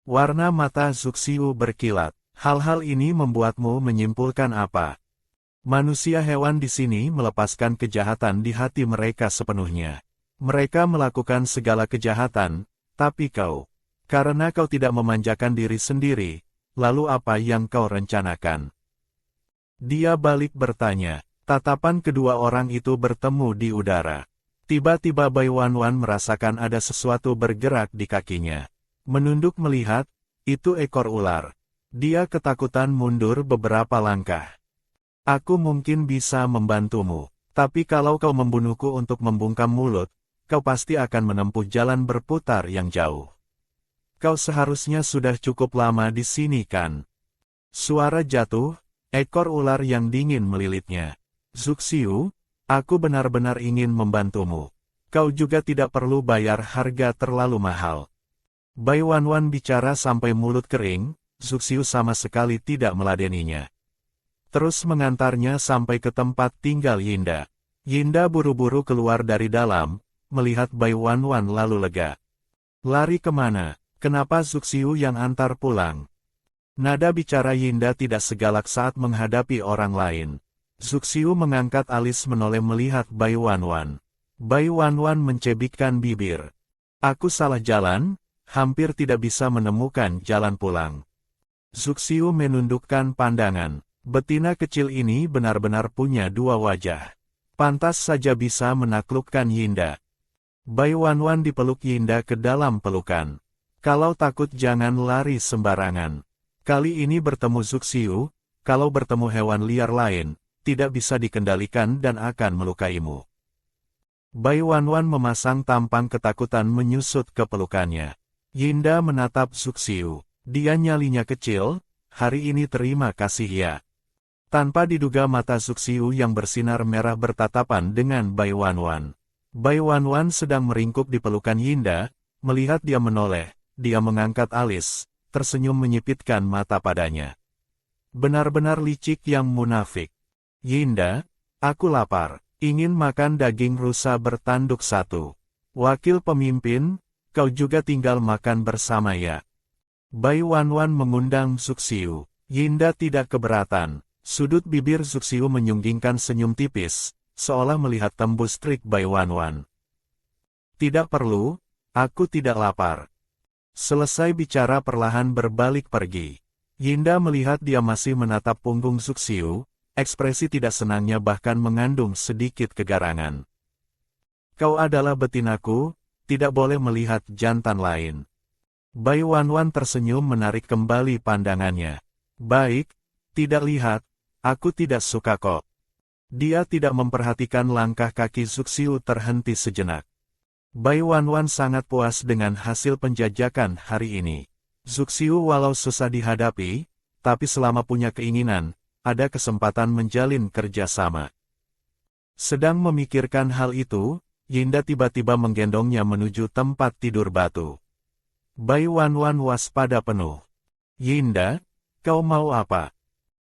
Warna mata Zuxiu berkilat. Hal-hal ini membuatmu menyimpulkan apa? Manusia hewan di sini melepaskan kejahatan di hati mereka sepenuhnya. Mereka melakukan segala kejahatan, tapi kau, karena kau tidak memanjakan diri sendiri, lalu apa yang kau rencanakan? Dia balik bertanya. Tatapan kedua orang itu bertemu di udara. Tiba-tiba Bai Wanwan merasakan ada sesuatu bergerak di kakinya. Menunduk melihat, itu ekor ular. Dia ketakutan mundur beberapa langkah. Aku mungkin bisa membantumu, tapi kalau kau membunuhku untuk membungkam mulut, kau pasti akan menempuh jalan berputar yang jauh. Kau seharusnya sudah cukup lama di sini kan? Suara jatuh, ekor ular yang dingin melilitnya. Zuxiu, aku benar-benar ingin membantumu. Kau juga tidak perlu bayar harga terlalu mahal. Bai Wanwan bicara sampai mulut kering, Zuxiu sama sekali tidak meladeninya. Terus mengantarnya sampai ke tempat tinggal Yinda. Yinda buru-buru keluar dari dalam, melihat Bai Wanwan lalu lega. Lari kemana? Kenapa Zuxiu yang antar pulang? Nada bicara Yinda tidak segalak saat menghadapi orang lain. Zuxiu mengangkat alis menoleh melihat Bai Wanwan. Bai Wanwan mencebikkan bibir. Aku salah jalan, hampir tidak bisa menemukan jalan pulang. Zuxiu menundukkan pandangan. Betina kecil ini benar-benar punya dua wajah. Pantas saja bisa menaklukkan Yinda. Bai Wanwan dipeluk Yinda ke dalam pelukan. Kalau takut jangan lari sembarangan. Kali ini bertemu Zuxiu, kalau bertemu hewan liar lain, tidak bisa dikendalikan dan akan melukaimu. Bai Wanwan memasang tampang ketakutan menyusut ke pelukannya. Yinda menatap Zuxiu. Dia nyalinya kecil, hari ini terima kasih ya. Tanpa diduga mata Zuxiu yang bersinar merah bertatapan dengan Bai Wanwan. Bai Wanwan sedang meringkuk di pelukan Yinda, melihat dia menoleh, dia mengangkat alis, tersenyum menyipitkan mata padanya. Benar-benar licik yang munafik. Yinda, aku lapar, ingin makan daging rusa bertanduk satu. Wakil pemimpin, kau juga tinggal makan bersama ya. Bai Wanwan mengundang Zuxiu. Yinda tidak keberatan. Sudut bibir Zuxiu menyunggingkan senyum tipis, seolah melihat tembus trik Bai Wanwan. Tidak perlu, aku tidak lapar. Selesai bicara perlahan berbalik pergi. Yinda melihat dia masih menatap punggung Zuxiu, ekspresi tidak senangnya bahkan mengandung sedikit kegarangan. Kau adalah betinaku, tidak boleh melihat jantan lain. Bai Wanwan tersenyum menarik kembali pandangannya. Baik, tidak lihat, aku tidak suka kok. Dia tidak memperhatikan langkah kaki Zuxiu terhenti sejenak. Bai Wanwan sangat puas dengan hasil penjajakan hari ini. Zuxiu walau susah dihadapi, tapi selama punya keinginan, ada kesempatan menjalin kerjasama. Sedang memikirkan hal itu, Yinda tiba-tiba menggendongnya menuju tempat tidur batu. Bai Wanwan waspada penuh. Yinda, kau mau apa?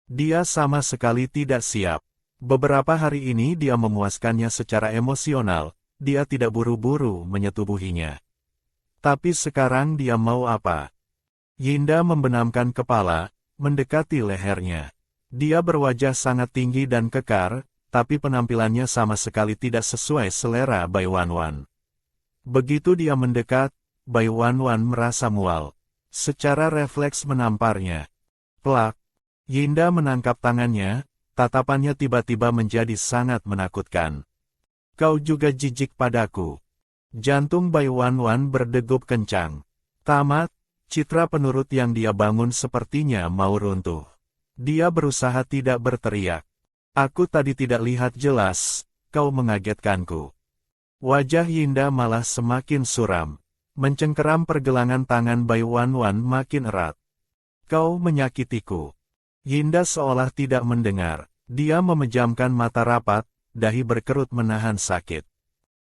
Dia sama sekali tidak siap. Beberapa hari ini dia memuaskannya secara emosional, dia tidak buru-buru menyetubuhinya. Tapi sekarang dia mau apa? Yinda membenamkan kepala, mendekati lehernya. Dia berwajah sangat tinggi dan kekar, tapi penampilannya sama sekali tidak sesuai selera Bai Wanwan. Begitu dia mendekat, Bai Wanwan merasa mual. Secara refleks menamparnya. Plak. Yinda menangkap tangannya, tatapannya tiba-tiba menjadi sangat menakutkan. Kau juga jijik padaku. Jantung Bai Wanwan berdegup kencang. Tamat, citra penurut yang dia bangun sepertinya mau runtuh. Dia berusaha tidak berteriak. Aku tadi tidak lihat jelas, kau mengagetkanku. Wajah Yinda malah semakin suram. Mencengkeram pergelangan tangan Bai Wanwan makin erat. Kau menyakitiku. Yinda seolah tidak mendengar. Dia memejamkan mata rapat, dahi berkerut menahan sakit.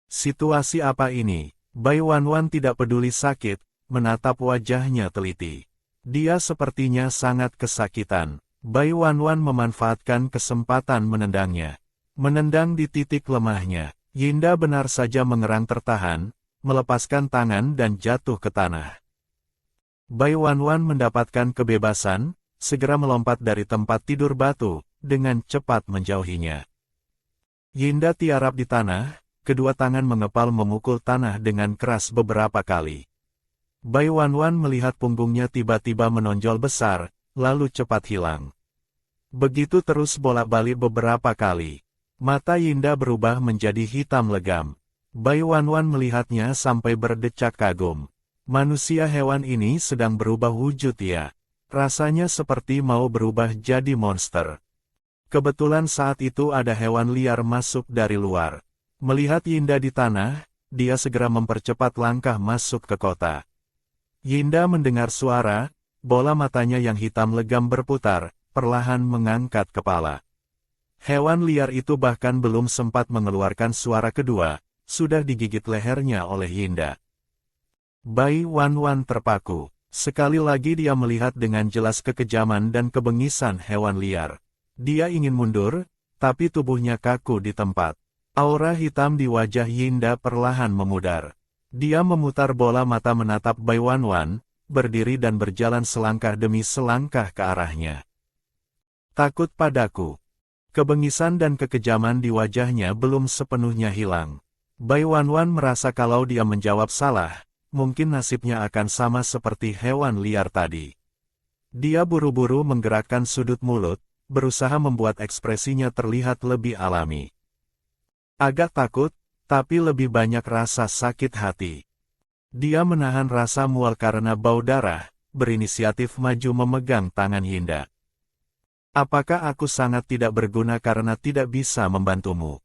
Situasi apa ini? Bai Wanwan tidak peduli sakit, menatap wajahnya teliti. Dia sepertinya sangat kesakitan. Bai Wanwan memanfaatkan kesempatan menendangnya. Menendang di titik lemahnya. Yinda benar saja mengerang tertahan, melepaskan tangan dan jatuh ke tanah. Bai Wanwan mendapatkan kebebasan, segera melompat dari tempat tidur batu, dengan cepat menjauhinya. Yinda tiarap di tanah, kedua tangan mengepal memukul tanah dengan keras beberapa kali. Bai Wanwan melihat punggungnya tiba-tiba menonjol besar, lalu cepat hilang. Begitu terus bolak-balik beberapa kali. Mata Yinda berubah menjadi hitam legam. Bai Wanwan melihatnya sampai berdecak kagum. Manusia hewan ini sedang berubah wujud ya. Rasanya seperti mau berubah jadi monster. Kebetulan saat itu ada hewan liar masuk dari luar. Melihat Yinda di tanah, dia segera mempercepat langkah masuk ke kota. Yinda mendengar suara, bola matanya yang hitam legam berputar, perlahan mengangkat kepala. Hewan liar itu bahkan belum sempat mengeluarkan suara kedua, sudah digigit lehernya oleh Yinda. Bai Wanwan terpaku. Sekali lagi dia melihat dengan jelas kekejaman dan kebengisan hewan liar. Dia ingin mundur, tapi tubuhnya kaku di tempat. Aura hitam di wajah Yinda perlahan memudar. Dia memutar bola mata menatap Bai Wanwan, berdiri dan berjalan selangkah demi selangkah ke arahnya. Takut padaku. Kebengisan dan kekejaman di wajahnya belum sepenuhnya hilang. Bai Wanwan merasa kalau dia menjawab salah, mungkin nasibnya akan sama seperti hewan liar tadi. Dia buru-buru menggerakkan sudut mulut, berusaha membuat ekspresinya terlihat lebih alami. Agak takut, tapi lebih banyak rasa sakit hati. Dia menahan rasa mual karena bau darah, berinisiatif maju memegang tangan Yinda. Apakah aku sangat tidak berguna karena tidak bisa membantumu?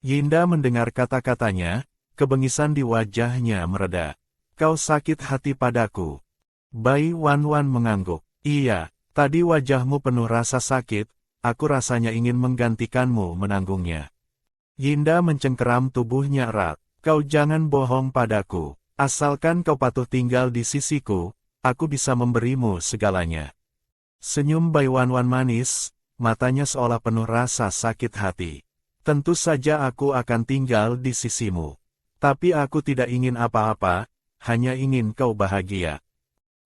Yinda mendengar kata-katanya, kebengisan di wajahnya mereda. Kau sakit hati padaku. Bai Wanwan mengangguk. Iya, tadi wajahmu penuh rasa sakit, aku rasanya ingin menggantikanmu menanggungnya. Yinda mencengkeram tubuhnya erat. Kau jangan bohong padaku. Asalkan kau patuh tinggal di sisiku, aku bisa memberimu segalanya. Senyum Bai Wanwan manis, matanya seolah penuh rasa sakit hati. Tentu saja aku akan tinggal di sisimu. Tapi aku tidak ingin apa-apa, hanya ingin kau bahagia.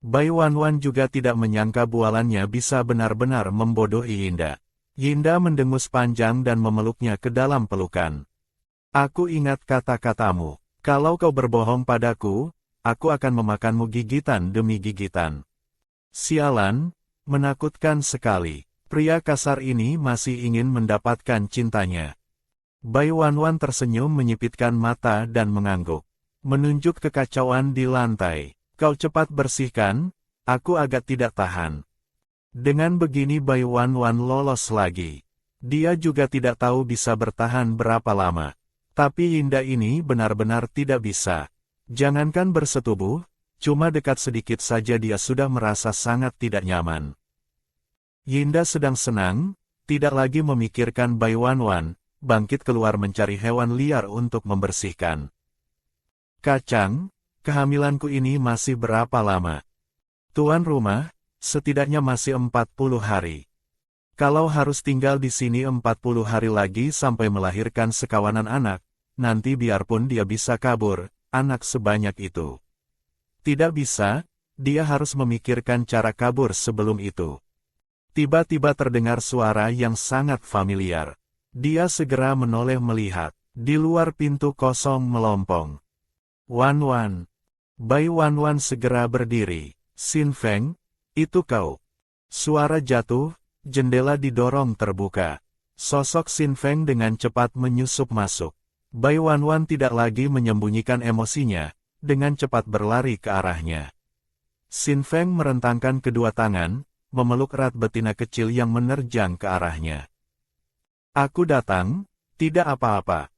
Bai Wanwan juga tidak menyangka bualannya bisa benar-benar membodohi Yinda. Yinda mendengus panjang dan memeluknya ke dalam pelukan. Aku ingat kata-katamu. Kalau kau berbohong padaku, aku akan memakanmu gigitan demi gigitan. Sialan, menakutkan sekali. Pria kasar ini masih ingin mendapatkan cintanya. Bai Wanwan tersenyum menyipitkan mata dan mengangguk. Menunjuk kekacauan di lantai. Kau cepat bersihkan, aku agak tidak tahan. Dengan begini Bai Wanwan lolos lagi. Dia juga tidak tahu bisa bertahan berapa lama. Tapi Yinda ini benar-benar tidak bisa. Jangankan bersetubuh, cuma dekat sedikit saja dia sudah merasa sangat tidak nyaman. Yinda sedang senang, tidak lagi memikirkan Bai Wanwan, bangkit keluar mencari hewan liar untuk membersihkan. Kacang, kehamilanku ini masih berapa lama? Tuan rumah, setidaknya masih 40 hari. Kalau harus tinggal di sini 40 hari lagi sampai melahirkan sekawanan anak, nanti biarpun dia bisa kabur, anak sebanyak itu. Tidak bisa, dia harus memikirkan cara kabur sebelum itu. Tiba-tiba terdengar suara yang sangat familiar. Dia segera menoleh melihat. Di luar pintu kosong melompong. Wanwan. Bai Wanwan segera berdiri. Xin Feng, itu kau. Suara jatuh, jendela didorong terbuka. Sosok Xin Feng dengan cepat menyusup masuk. Bai Wanwan tidak lagi menyembunyikan emosinya, dengan cepat berlari ke arahnya. Xin Feng merentangkan kedua tangan, memeluk erat betina kecil yang menerjang ke arahnya. Aku datang, tidak apa-apa.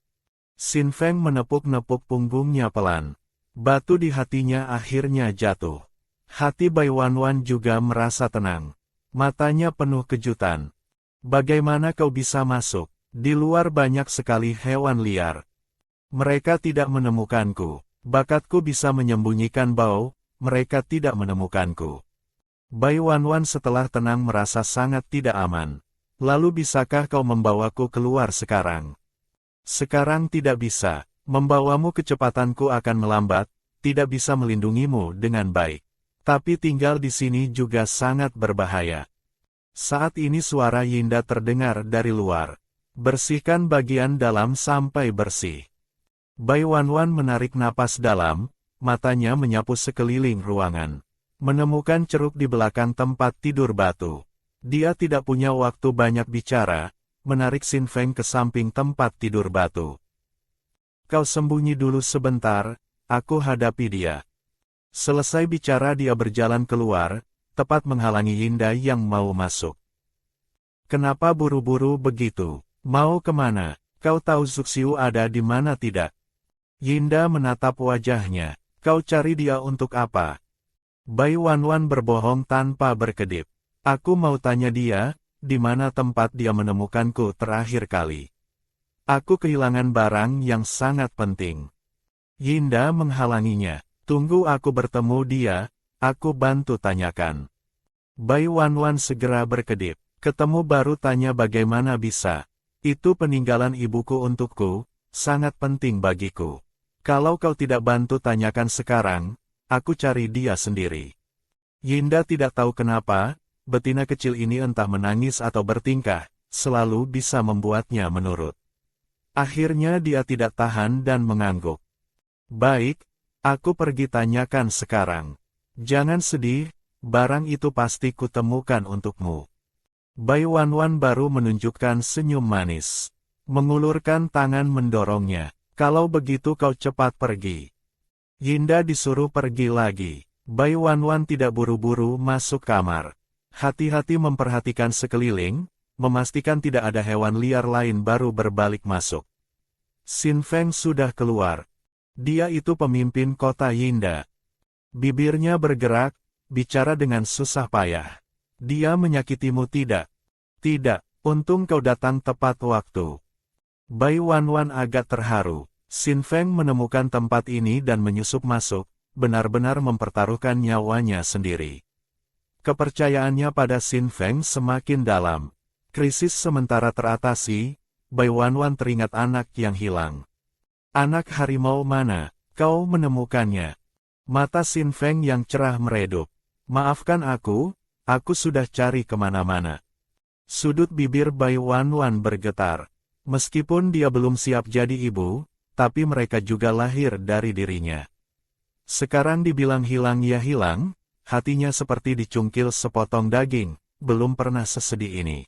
Xin Feng menepuk-nepuk punggungnya pelan. Batu di hatinya akhirnya jatuh. Hati Bai Wanwan juga merasa tenang. Matanya penuh kejutan. Bagaimana kau bisa masuk? Di luar banyak sekali hewan liar. Mereka tidak menemukanku. Bakatku bisa menyembunyikan bau, mereka tidak menemukanku. Bai Wanwan setelah tenang merasa sangat tidak aman. Lalu bisakah kau membawaku keluar sekarang? Sekarang tidak bisa. Membawamu kecepatanku akan melambat, tidak bisa melindungimu dengan baik. Tapi tinggal di sini juga sangat berbahaya. Saat ini suara Yinda terdengar dari luar. Bersihkan bagian dalam sampai bersih. Bai Wanwan menarik napas dalam, matanya menyapu sekeliling ruangan. Menemukan ceruk di belakang tempat tidur batu. Dia tidak punya waktu banyak bicara, menarik Xin Feng ke samping tempat tidur batu. Kau sembunyi dulu sebentar, aku hadapi dia. Selesai bicara dia berjalan keluar, tepat menghalangi Yinda yang mau masuk. Kenapa buru-buru begitu? Mau kemana? Kau tahu Zuxiu ada di mana tidak? Yinda menatap wajahnya. Kau cari dia untuk apa? Bai Wanwan berbohong tanpa berkedip. Aku mau tanya dia, di mana tempat dia menemukanku terakhir kali. Aku kehilangan barang yang sangat penting. Yinda menghalanginya. Tunggu aku bertemu dia, aku bantu tanyakan. Bai Wanwan segera berkedip. Ketemu baru tanya bagaimana bisa. Itu peninggalan ibuku untukku, sangat penting bagiku. Kalau kau tidak bantu tanyakan sekarang, aku cari dia sendiri. Yinda tidak tahu kenapa, betina kecil ini entah menangis atau bertingkah, selalu bisa membuatnya menurut. Akhirnya dia tidak tahan dan mengangguk. Baik, aku pergi tanyakan sekarang. Jangan sedih, barang itu pasti kutemukan untukmu. Bai Wanwan baru menunjukkan senyum manis. Mengulurkan tangan mendorongnya. Kalau begitu kau cepat pergi. Yinda disuruh pergi lagi. Bai Wanwan tidak buru-buru masuk kamar. Hati-hati memperhatikan sekeliling, memastikan tidak ada hewan liar lain baru berbalik masuk. Xin Feng sudah keluar. Dia itu pemimpin kota Yinda. Bibirnya bergerak, bicara dengan susah payah. Dia menyakitimu tidak? Tidak, untung kau datang tepat waktu. Bai Wanwan agak terharu. Xin Feng menemukan tempat ini dan menyusup masuk, benar-benar mempertaruhkan nyawanya sendiri. Kepercayaannya pada Xin Feng semakin dalam. Krisis sementara teratasi, Bai Wanwan teringat anak yang hilang. Anak harimau mana? Kau menemukannya? Mata Xin Feng yang cerah meredup. Maafkan aku sudah cari kemana-mana. Sudut bibir Bai Wanwan bergetar. Meskipun dia belum siap jadi ibu, tapi mereka juga lahir dari dirinya. Sekarang dibilang hilang ya hilang, hatinya seperti dicungkil sepotong daging, belum pernah sesedih ini.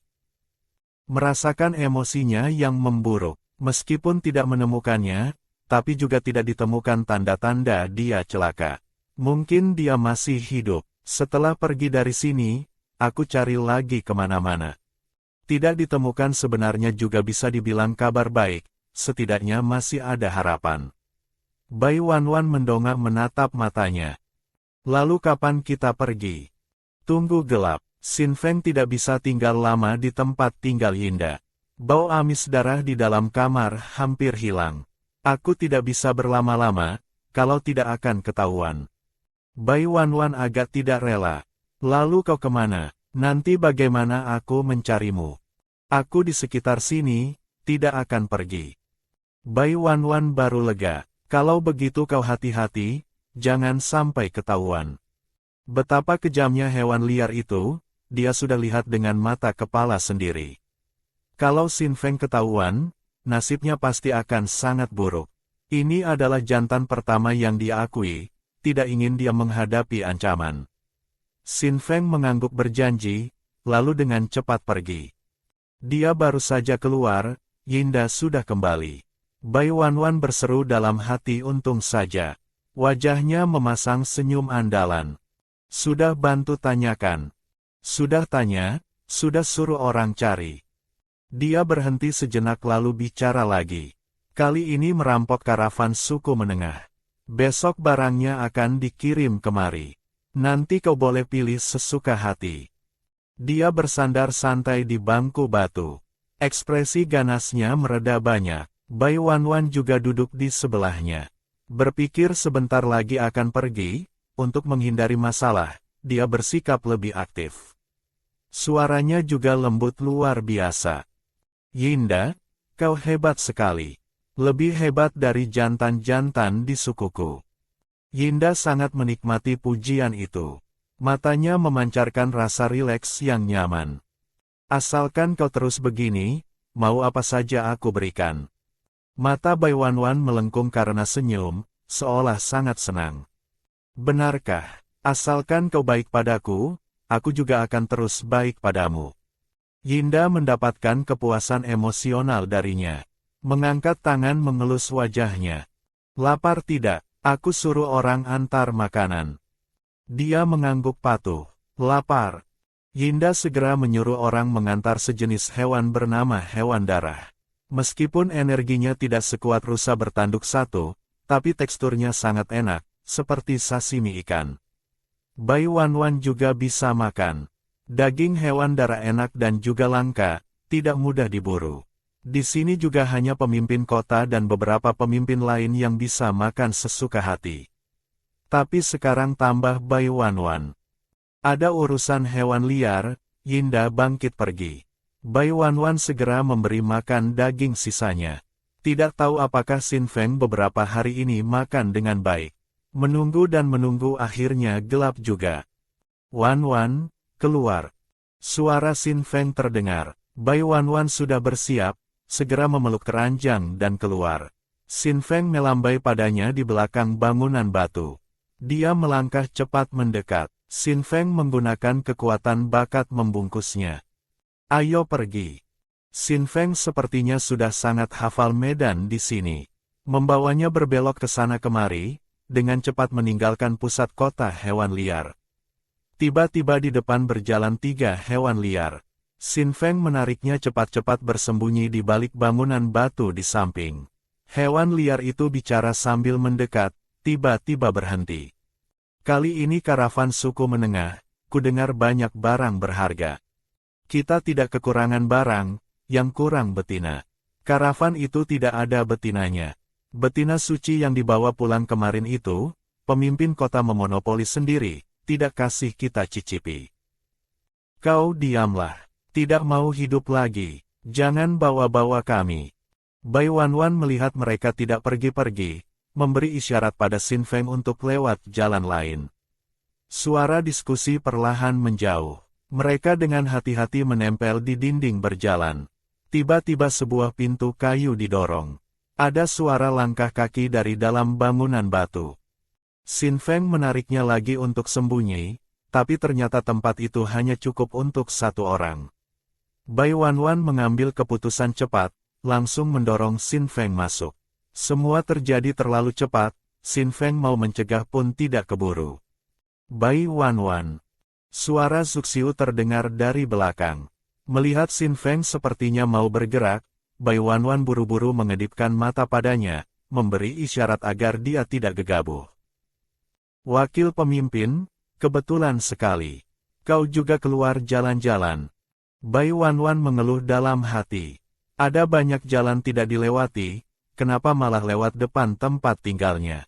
Merasakan emosinya yang memburuk, meskipun tidak menemukannya, tapi juga tidak ditemukan tanda-tanda dia celaka. Mungkin dia masih hidup. Setelah pergi dari sini, aku cari lagi kemana-mana. Tidak ditemukan sebenarnya juga bisa dibilang kabar baik, setidaknya masih ada harapan. Bai Wanwan mendongak menatap matanya. Lalu kapan kita pergi? Tunggu gelap. Xin Feng tidak bisa tinggal lama di tempat tinggal Yinda. Bau amis darah di dalam kamar hampir hilang. Aku tidak bisa berlama-lama, kalau tidak akan ketahuan. Bai Wanwan agak tidak rela. Lalu kau kemana? Nanti bagaimana aku mencarimu? Aku di sekitar sini, tidak akan pergi. Bai Wanwan baru lega. Kalau begitu kau hati-hati, jangan sampai ketahuan. Betapa kejamnya hewan liar itu, dia sudah lihat dengan mata kepala sendiri. Kalau Xin Feng ketahuan, nasibnya pasti akan sangat buruk. Ini adalah jantan pertama yang dia akui, tidak ingin dia menghadapi ancaman. Xin Feng mengangguk berjanji, lalu dengan cepat pergi. Dia baru saja keluar, Yinda sudah kembali. Bai Wanwan berseru dalam hati untung saja. Wajahnya memasang senyum andalan. Sudah bantu tanyakan. Sudah tanya, sudah suruh orang cari. Dia berhenti sejenak lalu bicara lagi. Kali ini merampok karavan suku menengah. Besok barangnya akan dikirim kemari. Nanti kau boleh pilih sesuka hati. Dia bersandar santai di bangku batu. Ekspresi ganasnya mereda banyak. Bai Wanwan juga duduk di sebelahnya. Berpikir sebentar lagi akan pergi, untuk menghindari masalah, dia bersikap lebih aktif. Suaranya juga lembut luar biasa. Yinda, kau hebat sekali. Lebih hebat dari jantan-jantan di sukuku. Yinda sangat menikmati pujian itu. Matanya memancarkan rasa rileks yang nyaman. Asalkan kau terus begini, mau apa saja aku berikan. Mata Bai Wanwan melengkung karena senyum, seolah sangat senang. Benarkah? Asalkan kau baik padaku, aku juga akan terus baik padamu. Yinda mendapatkan kepuasan emosional darinya. Mengangkat tangan mengelus wajahnya. Lapar tidak? Aku suruh orang antar makanan. Dia mengangguk patuh. Lapar. Yinda segera menyuruh orang mengantar sejenis hewan bernama hewan darah. Meskipun energinya tidak sekuat rusa bertanduk satu, tapi teksturnya sangat enak, seperti sashimi ikan. Bai Wanwan juga bisa makan. Daging hewan darah enak dan juga langka, tidak mudah diburu. Di sini juga hanya pemimpin kota dan beberapa pemimpin lain yang bisa makan sesuka hati. Tapi sekarang tambah Bai Wanwan. Ada urusan hewan liar, Yinda bangkit pergi. Bai Wanwan segera memberi makan daging sisanya. Tidak tahu apakah Xin Feng beberapa hari ini makan dengan baik. Menunggu dan menunggu akhirnya gelap juga. Wanwan, keluar. Suara Xin Feng terdengar. Bai Wanwan sudah bersiap, segera memeluk keranjang dan keluar. Xin Feng melambai padanya di belakang bangunan batu. Dia melangkah cepat mendekat. Xin Feng menggunakan kekuatan bakat membungkusnya. Ayo pergi. Xin Feng sepertinya sudah sangat hafal medan di sini. Membawanya berbelok ke sana kemari, dengan cepat meninggalkan pusat kota hewan liar. Tiba-tiba di depan berjalan 3 hewan liar. Xin Feng menariknya cepat-cepat bersembunyi di balik bangunan batu di samping. Hewan liar itu bicara sambil mendekat, tiba-tiba berhenti. Kali ini karavan suku menengah, kudengar banyak barang berharga. Kita tidak kekurangan barang, yang kurang betina. Karavan itu tidak ada betinanya. Betina suci yang dibawa pulang kemarin itu, pemimpin kota memonopoli sendiri, tidak kasih kita cicipi. Kau diamlah, tidak mau hidup lagi, jangan bawa-bawa kami. Bai Wanwan melihat mereka tidak pergi-pergi, memberi isyarat pada Xin Feng untuk lewat jalan lain. Suara diskusi perlahan menjauh. Mereka dengan hati-hati menempel di dinding berjalan. Tiba-tiba sebuah pintu kayu didorong. Ada suara langkah kaki dari dalam bangunan batu. Xin Feng menariknya lagi untuk sembunyi, tapi ternyata tempat itu hanya cukup untuk 1 orang. Bai Wanwan mengambil keputusan cepat, langsung mendorong Xin Feng masuk. Semua terjadi terlalu cepat, Xin Feng mau mencegah pun tidak keburu. Bai Wanwan. Suara Zuxiu terdengar dari belakang. Melihat Xin Feng sepertinya mau bergerak, Bai Wanwan buru-buru mengedipkan mata padanya, memberi isyarat agar dia tidak gegabah. Wakil pemimpin, kebetulan sekali. Kau juga keluar jalan-jalan. Bai Wanwan mengeluh dalam hati. Ada banyak jalan tidak dilewati, kenapa malah lewat depan tempat tinggalnya?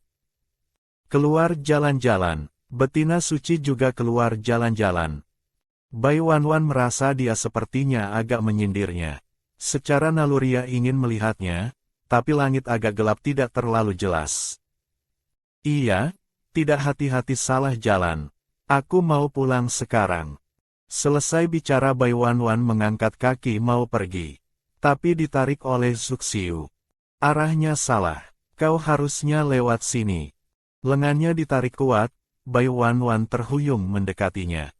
Keluar jalan-jalan, betina suci juga keluar jalan-jalan. Bai Wanwan merasa dia sepertinya agak menyindirnya. Secara naluriah ingin melihatnya, tapi langit agak gelap tidak terlalu jelas. Iya, tidak hati-hati salah jalan. Aku mau pulang sekarang. Selesai bicara Bai Wanwan mengangkat kaki mau pergi. Tapi ditarik oleh Zuxiu. Arahnya salah. Kau harusnya lewat sini. Lengannya ditarik kuat, Bai Wanwan terhuyung mendekatinya.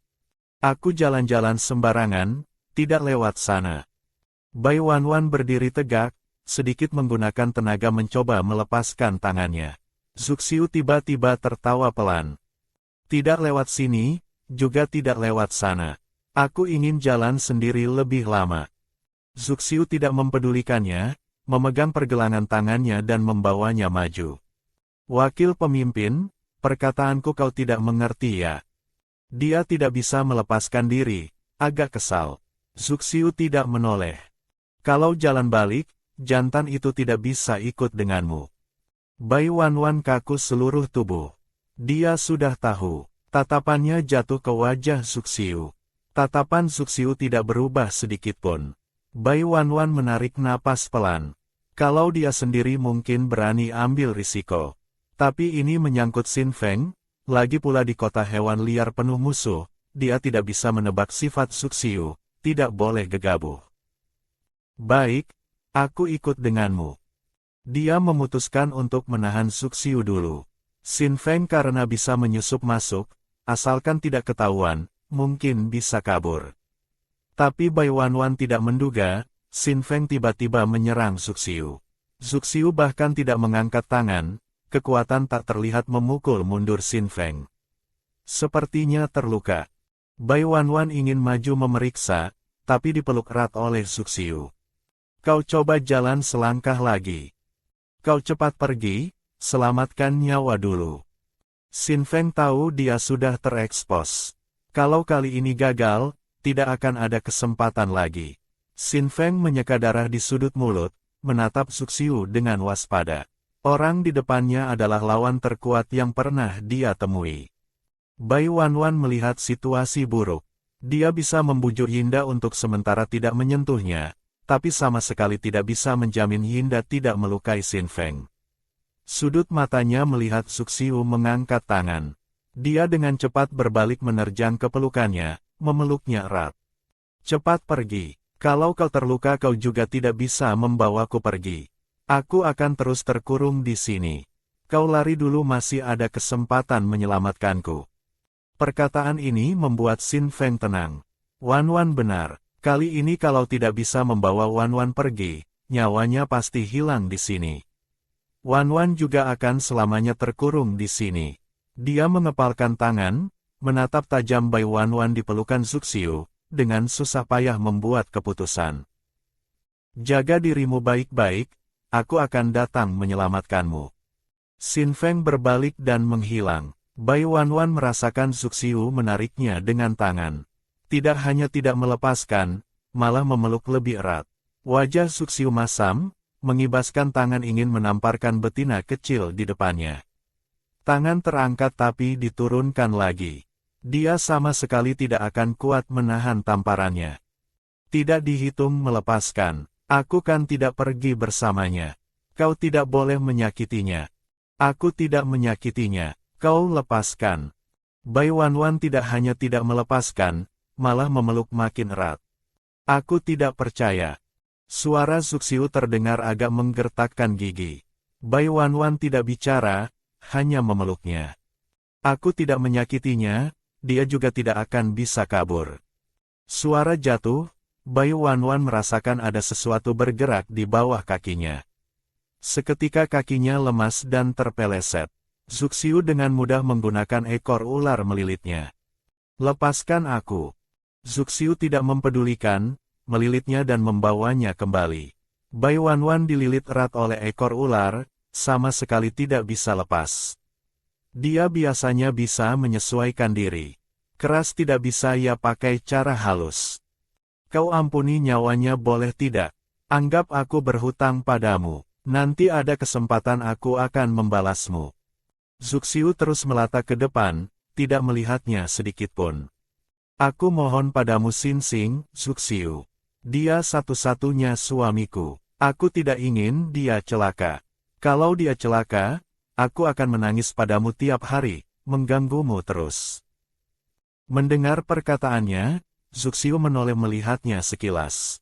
Aku jalan-jalan sembarangan, tidak lewat sana. Bai Wanwan berdiri tegak, sedikit menggunakan tenaga mencoba melepaskan tangannya. Zuxiu tiba-tiba tertawa pelan. Tidak lewat sini, juga tidak lewat sana. Aku ingin jalan sendiri lebih lama. Zuxiu tidak mempedulikannya, memegang pergelangan tangannya dan membawanya maju. Wakil pemimpin, perkataanku kau tidak mengerti ya. Dia tidak bisa melepaskan diri, agak kesal. Zuxiu tidak menoleh. Kalau jalan balik, jantan itu tidak bisa ikut denganmu. Bai Wanwan kaku seluruh tubuh. Dia sudah tahu. Tatapannya jatuh ke wajah Zuxiu. Tatapan Zuxiu tidak berubah sedikitpun. Bai Wanwan menarik napas pelan. Kalau dia sendiri mungkin berani ambil risiko. Tapi ini menyangkut Xin Feng, lagi pula di kota hewan liar penuh musuh, dia tidak bisa menebak sifat Suxiu, tidak boleh gegabah. Baik, aku ikut denganmu. Dia memutuskan untuk menahan Suxiu dulu. Xin Feng karena bisa menyusup masuk, asalkan tidak ketahuan, mungkin bisa kabur. Tapi Bai Wanwan tidak menduga, Xin Feng tiba-tiba menyerang Suxiu. Suxiu bahkan tidak mengangkat tangan, kekuatan tak terlihat memukul mundur Xin Feng. Sepertinya terluka. Bai Wanwan ingin maju memeriksa, tapi dipeluk erat oleh Suxiu. Kau coba jalan selangkah lagi. Kau cepat pergi, selamatkan nyawa dulu. Xin Feng tahu dia sudah terekspos. Kalau kali ini gagal, tidak akan ada kesempatan lagi. Xin Feng menyeka darah di sudut mulut, menatap Suxiu dengan waspada. Orang di depannya adalah lawan terkuat yang pernah dia temui. Bai Wanwan melihat situasi buruk. Dia bisa membujuk Yinda untuk sementara tidak menyentuhnya, tapi sama sekali tidak bisa menjamin Yinda tidak melukai Xin Feng. Sudut matanya melihat Suxiu mengangkat tangan. Dia dengan cepat berbalik menerjang ke pelukannya, memeluknya erat. Cepat pergi. Kalau kau terluka kau juga tidak bisa membawaku pergi. Aku akan terus terkurung di sini. Kau lari dulu masih ada kesempatan menyelamatkanku. Perkataan ini membuat Xin Feng tenang. Wanwan benar. Kali ini kalau tidak bisa membawa Wanwan pergi, nyawanya pasti hilang di sini. Wanwan juga akan selamanya terkurung di sini. Dia mengepalkan tangan, menatap tajam Bai Wanwan di pelukan Suxiu, dengan susah payah membuat keputusan. Jaga dirimu baik-baik, aku akan datang menyelamatkanmu. Xin Feng berbalik dan menghilang. Bai Wanwan merasakan Suxiu menariknya dengan tangan. Tidak hanya tidak melepaskan, malah memeluk lebih erat. Wajah Suxiu masam, mengibaskan tangan ingin menamparkan betina kecil di depannya. Tangan terangkat tapi diturunkan lagi. Dia sama sekali tidak akan kuat menahan tamparannya. Tidak dihitung melepaskan. Aku kan tidak pergi bersamanya. Kau tidak boleh menyakitinya. Aku tidak menyakitinya. Kau lepaskan. Bai Wanwan tidak hanya tidak melepaskan, malah memeluk makin erat. Aku tidak percaya. Suara Suxiu terdengar agak menggertakkan gigi. Bai Wanwan tidak bicara, hanya memeluknya. Aku tidak menyakitinya, dia juga tidak akan bisa kabur. Suara jatuh, Bai Wanwan merasakan ada sesuatu bergerak di bawah kakinya. Seketika kakinya lemas dan terpeleset. Suxiu dengan mudah menggunakan ekor ular melilitnya. Lepaskan aku. Suxiu tidak mempedulikan, melilitnya dan membawanya kembali. Bai Wanwan dililit erat oleh ekor ular, sama sekali tidak bisa lepas. Dia biasanya bisa menyesuaikan diri. Keras tidak bisa ia pakai cara halus. Kau ampuni nyawanya boleh tidak? Anggap aku berhutang padamu. Nanti ada kesempatan aku akan membalasmu. Suxiu terus melata ke depan, tidak melihatnya sedikitpun. Aku mohon padamu Xin Xing, Suxiu. Dia satu-satunya suamiku. Aku tidak ingin dia celaka. Kalau dia celaka, aku akan menangis padamu tiap hari, mengganggumu terus. Mendengar perkataannya, Suxiu menoleh melihatnya sekilas.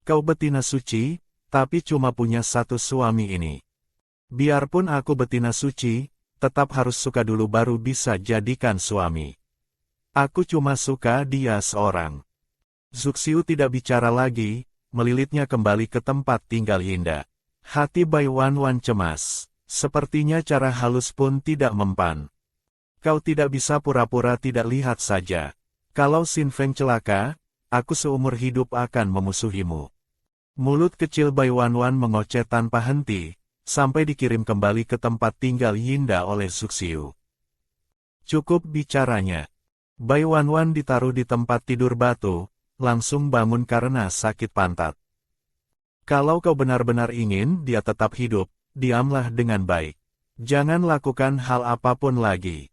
Kau betina suci, tapi cuma punya satu suami ini. Biarpun aku betina suci, tetap harus suka dulu baru bisa jadikan suami. Aku cuma suka dia seorang. Suxiu tidak bicara lagi, melilitnya kembali ke tempat tinggal Yinda. Hati Bai Wanwan cemas. Sepertinya cara halus pun tidak mempan. Kau tidak bisa pura-pura tidak lihat saja. Kalau Xin Feng celaka, aku seumur hidup akan memusuhimu. Mulut kecil Bai Wanwan mengoceh tanpa henti, sampai dikirim kembali ke tempat tinggal Yinda oleh Suxiu. Cukup bicaranya. Bai Wanwan ditaruh di tempat tidur batu, langsung bangun karena sakit pantat. Kalau kau benar-benar ingin dia tetap hidup, diamlah dengan baik. Jangan lakukan hal apapun lagi.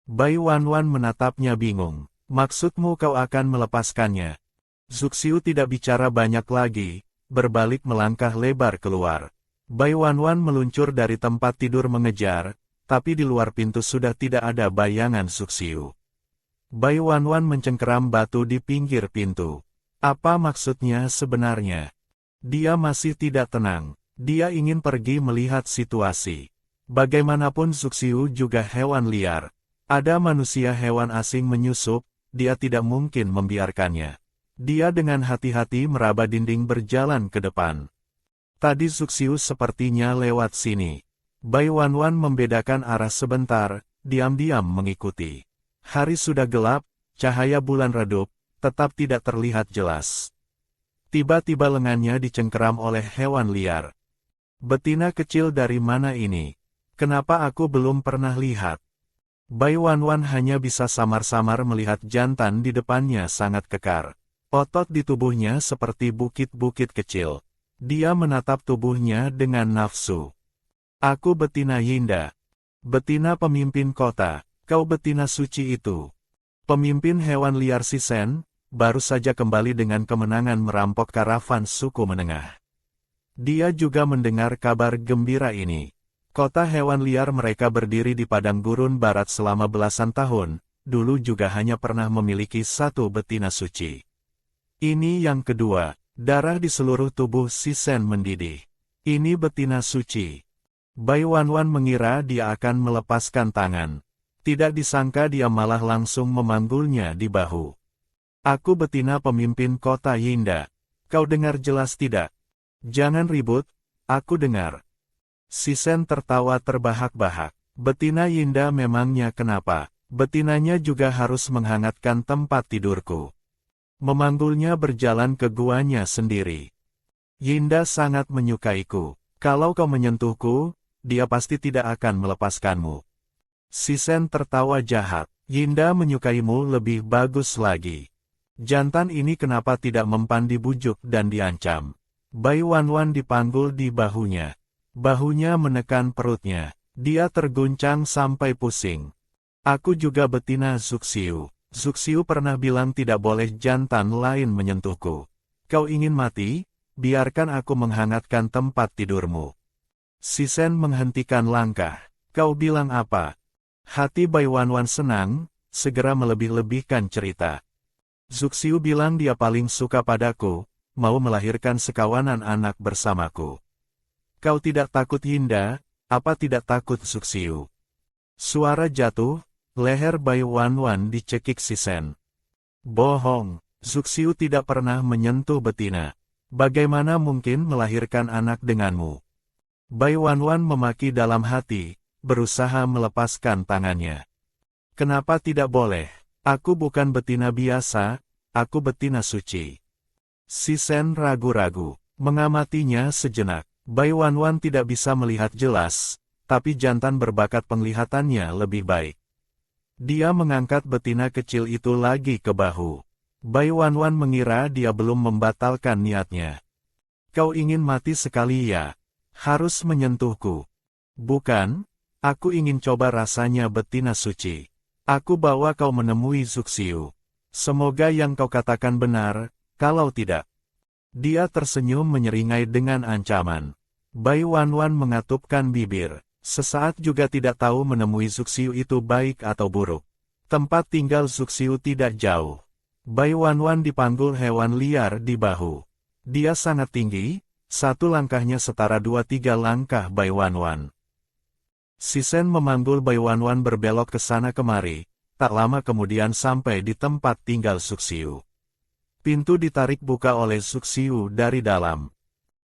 Bai Wanwan menatapnya bingung. Maksudmu kau akan melepaskannya? Suxiu tidak bicara banyak lagi, berbalik melangkah lebar keluar. Bai Wanwan meluncur dari tempat tidur mengejar, tapi di luar pintu sudah tidak ada bayangan Suksiu. Bai Wanwan mencengkeram batu di pinggir pintu. Apa maksudnya sebenarnya? Dia masih tidak tenang. Dia ingin pergi melihat situasi. Bagaimanapun Suksiu juga hewan liar. Ada manusia hewan asing menyusup, dia tidak mungkin membiarkannya. Dia dengan hati-hati meraba dinding berjalan ke depan. Tadi Suksiu sepertinya lewat sini. Bai Wanwan membedakan arah sebentar, diam-diam mengikuti. Hari sudah gelap, cahaya bulan redup, tetap tidak terlihat jelas. Tiba-tiba lengannya dicengkeram oleh hewan liar. Betina kecil dari mana ini? Kenapa aku belum pernah lihat? Bai Wanwan hanya bisa samar-samar melihat jantan di depannya sangat kekar. Otot di tubuhnya seperti bukit-bukit kecil. Dia menatap tubuhnya dengan nafsu. Aku betina Yinda. Betina pemimpin kota. Kau betina suci itu. Pemimpin hewan liar Sisen, baru saja kembali dengan kemenangan merampok karavan suku menengah. Dia juga mendengar kabar gembira ini. Kota hewan liar mereka berdiri di padang gurun barat selama belasan tahun, dulu juga hanya pernah memiliki satu betina suci. Ini yang kedua, darah di seluruh tubuh Sisen mendidih. Ini betina suci. Bai Wanwan mengira dia akan melepaskan tangan. Tidak disangka dia malah langsung memanggulnya di bahu. Aku betina pemimpin kota Yinda. Kau dengar jelas tidak? Jangan ribut, aku dengar. Sisen tertawa terbahak-bahak. Betina Yinda memangnya kenapa? Betinanya juga harus menghangatkan tempat tidurku. Memanggulnya berjalan ke guanya sendiri. Yinda sangat menyukaiku. Kalau kau menyentuhku, dia pasti tidak akan melepaskanmu. Sisen tertawa jahat. Yinda menyukaimu lebih bagus lagi. Jantan ini kenapa tidak mempan dibujuk dan diancam? Bai Wanwan dipanggul di bahunya. Bahunya menekan perutnya. Dia terguncang sampai pusing. Aku juga betina Suksiu. Suksiu pernah bilang tidak boleh jantan lain menyentuhku. Kau ingin mati? Biarkan aku menghangatkan tempat tidurmu. Sisen menghentikan langkah. Kau bilang apa? Hati Bai Wanwan senang, segera melebih-lebihkan cerita. Suksiu bilang dia paling suka padaku, mau melahirkan sekawanan anak bersamaku. Kau tidak takut Yinda, apa tidak takut Suksiu? Suara jatuh, leher Bai Wanwan dicekik Sisen. Bohong, Suksiu tidak pernah menyentuh betina. Bagaimana mungkin melahirkan anak denganmu? Bai Wanwan memaki dalam hati, berusaha melepaskan tangannya. Kenapa tidak boleh? Aku bukan betina biasa, aku betina suci. Sisen ragu-ragu, mengamatinya sejenak. Bai Wanwan tidak bisa melihat jelas, tapi jantan berbakat penglihatannya lebih baik. Dia mengangkat betina kecil itu lagi ke bahu. Bai Wanwan mengira dia belum membatalkan niatnya. Kau ingin mati sekali ya? Harus menyentuhku. Bukan? Aku ingin coba rasanya betina suci. Aku bawa kau menemui Suksiu. Semoga yang kau katakan benar, kalau tidak. Dia tersenyum menyeringai dengan ancaman. Bai Wanwan mengatupkan bibir. Sesaat juga tidak tahu menemui Suksiu itu baik atau buruk. Tempat tinggal Suksiu tidak jauh. Bai Wanwan dipanggul hewan liar di bahu. Dia sangat tinggi, satu langkahnya setara 2-3 langkah Bai Wanwan. Sisen memanggul Bai Wanwan berbelok ke sana kemari, tak lama kemudian sampai di tempat tinggal Suksiu. Pintu ditarik buka oleh Suksiu dari dalam.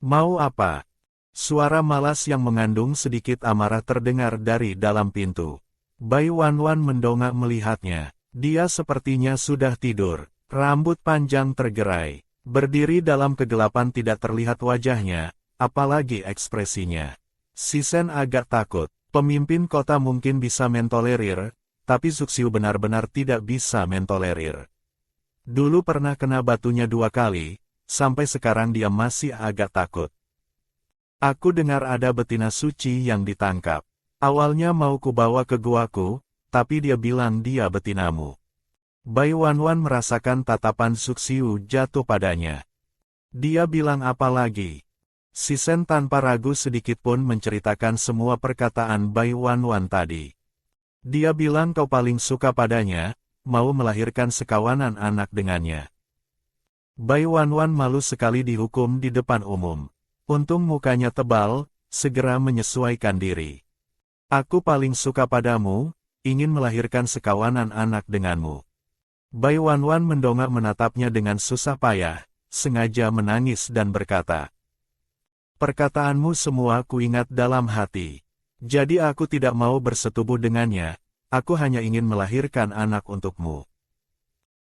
Mau apa? Suara malas yang mengandung sedikit amarah terdengar dari dalam pintu. Bai Wanwan mendongak melihatnya. Dia sepertinya sudah tidur, rambut panjang tergerai. Berdiri dalam kegelapan tidak terlihat wajahnya, apalagi ekspresinya. Sisen agak takut. Pemimpin kota mungkin bisa mentolerir, tapi Suksiu benar-benar tidak bisa mentolerir. Dulu pernah kena batunya 2 kali, sampai sekarang dia masih agak takut. Aku dengar ada betina suci yang ditangkap. Awalnya mau kubawa ke guaku, tapi dia bilang dia betinamu. Bai Wanwan merasakan tatapan Suksiu jatuh padanya. Dia bilang apa lagi? Sisen tanpa ragu sedikitpun menceritakan semua perkataan Bai Wanwan tadi. Dia bilang kau paling suka padanya, mau melahirkan sekawanan anak dengannya. Bai Wanwan malu sekali dihukum di depan umum. Untung mukanya tebal, segera menyesuaikan diri. Aku paling suka padamu, ingin melahirkan sekawanan anak denganmu. Bai Wanwan mendongak menatapnya dengan susah payah, sengaja menangis dan berkata, perkataanmu semua kuingat dalam hati. Jadi aku tidak mau bersetubuh dengannya, aku hanya ingin melahirkan anak untukmu.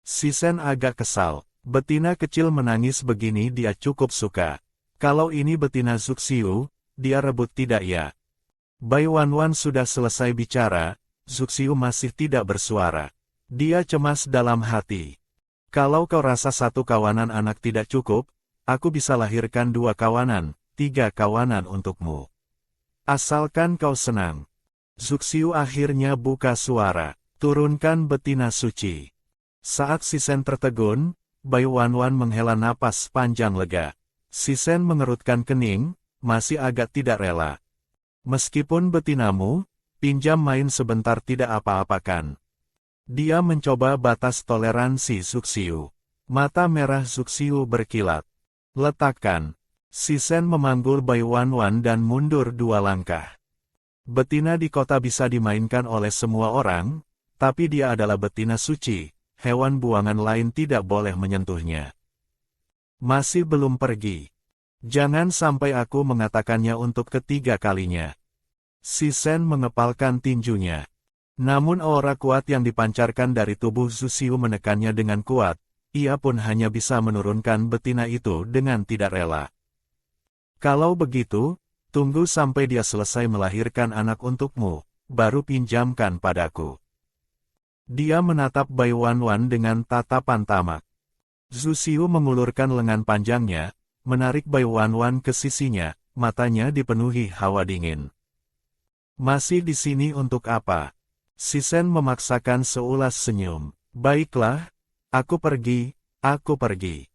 Sisen agak kesal, betina kecil menangis begini dia cukup suka. Kalau ini betina Zuxiu, dia rebut tidak ya? Bai Wanwan sudah selesai bicara, Zuxiu masih tidak bersuara. Dia cemas dalam hati. Kalau kau rasa satu kawanan anak tidak cukup, aku bisa lahirkan 2 kawanan, 3 kawanan untukmu. Asalkan kau senang. Zuxiu akhirnya buka suara, turunkan betina suci. Saat Sisen tertegun, Bai Wanwan menghela napas panjang lega. Sisen mengerutkan kening, masih agak tidak rela. Meskipun betinamu, pinjam main sebentar tidak apa-apakan. Dia mencoba batas toleransi Zuxiu. Mata merah Zuxiu berkilat. Letakkan. Sisen memanggul Bai Wanwan dan mundur 2 langkah. Betina di kota bisa dimainkan oleh semua orang, tapi dia adalah betina suci, hewan buangan lain tidak boleh menyentuhnya. Masih belum pergi. Jangan sampai aku mengatakannya untuk ketiga kalinya. Sisen mengepalkan tinjunya. Namun aura kuat yang dipancarkan dari tubuh Zuxiu menekannya dengan kuat, ia pun hanya bisa menurunkan betina itu dengan tidak rela. Kalau begitu, tunggu sampai dia selesai melahirkan anak untukmu, baru pinjamkan padaku. Dia menatap Bai Wanwan dengan tatapan tamak. Zuxiu mengulurkan lengan panjangnya, menarik Bai Wanwan ke sisinya, matanya dipenuhi hawa dingin. Masih di sini untuk apa? Sisen memaksakan seulas senyum. Baiklah, aku pergi, aku pergi.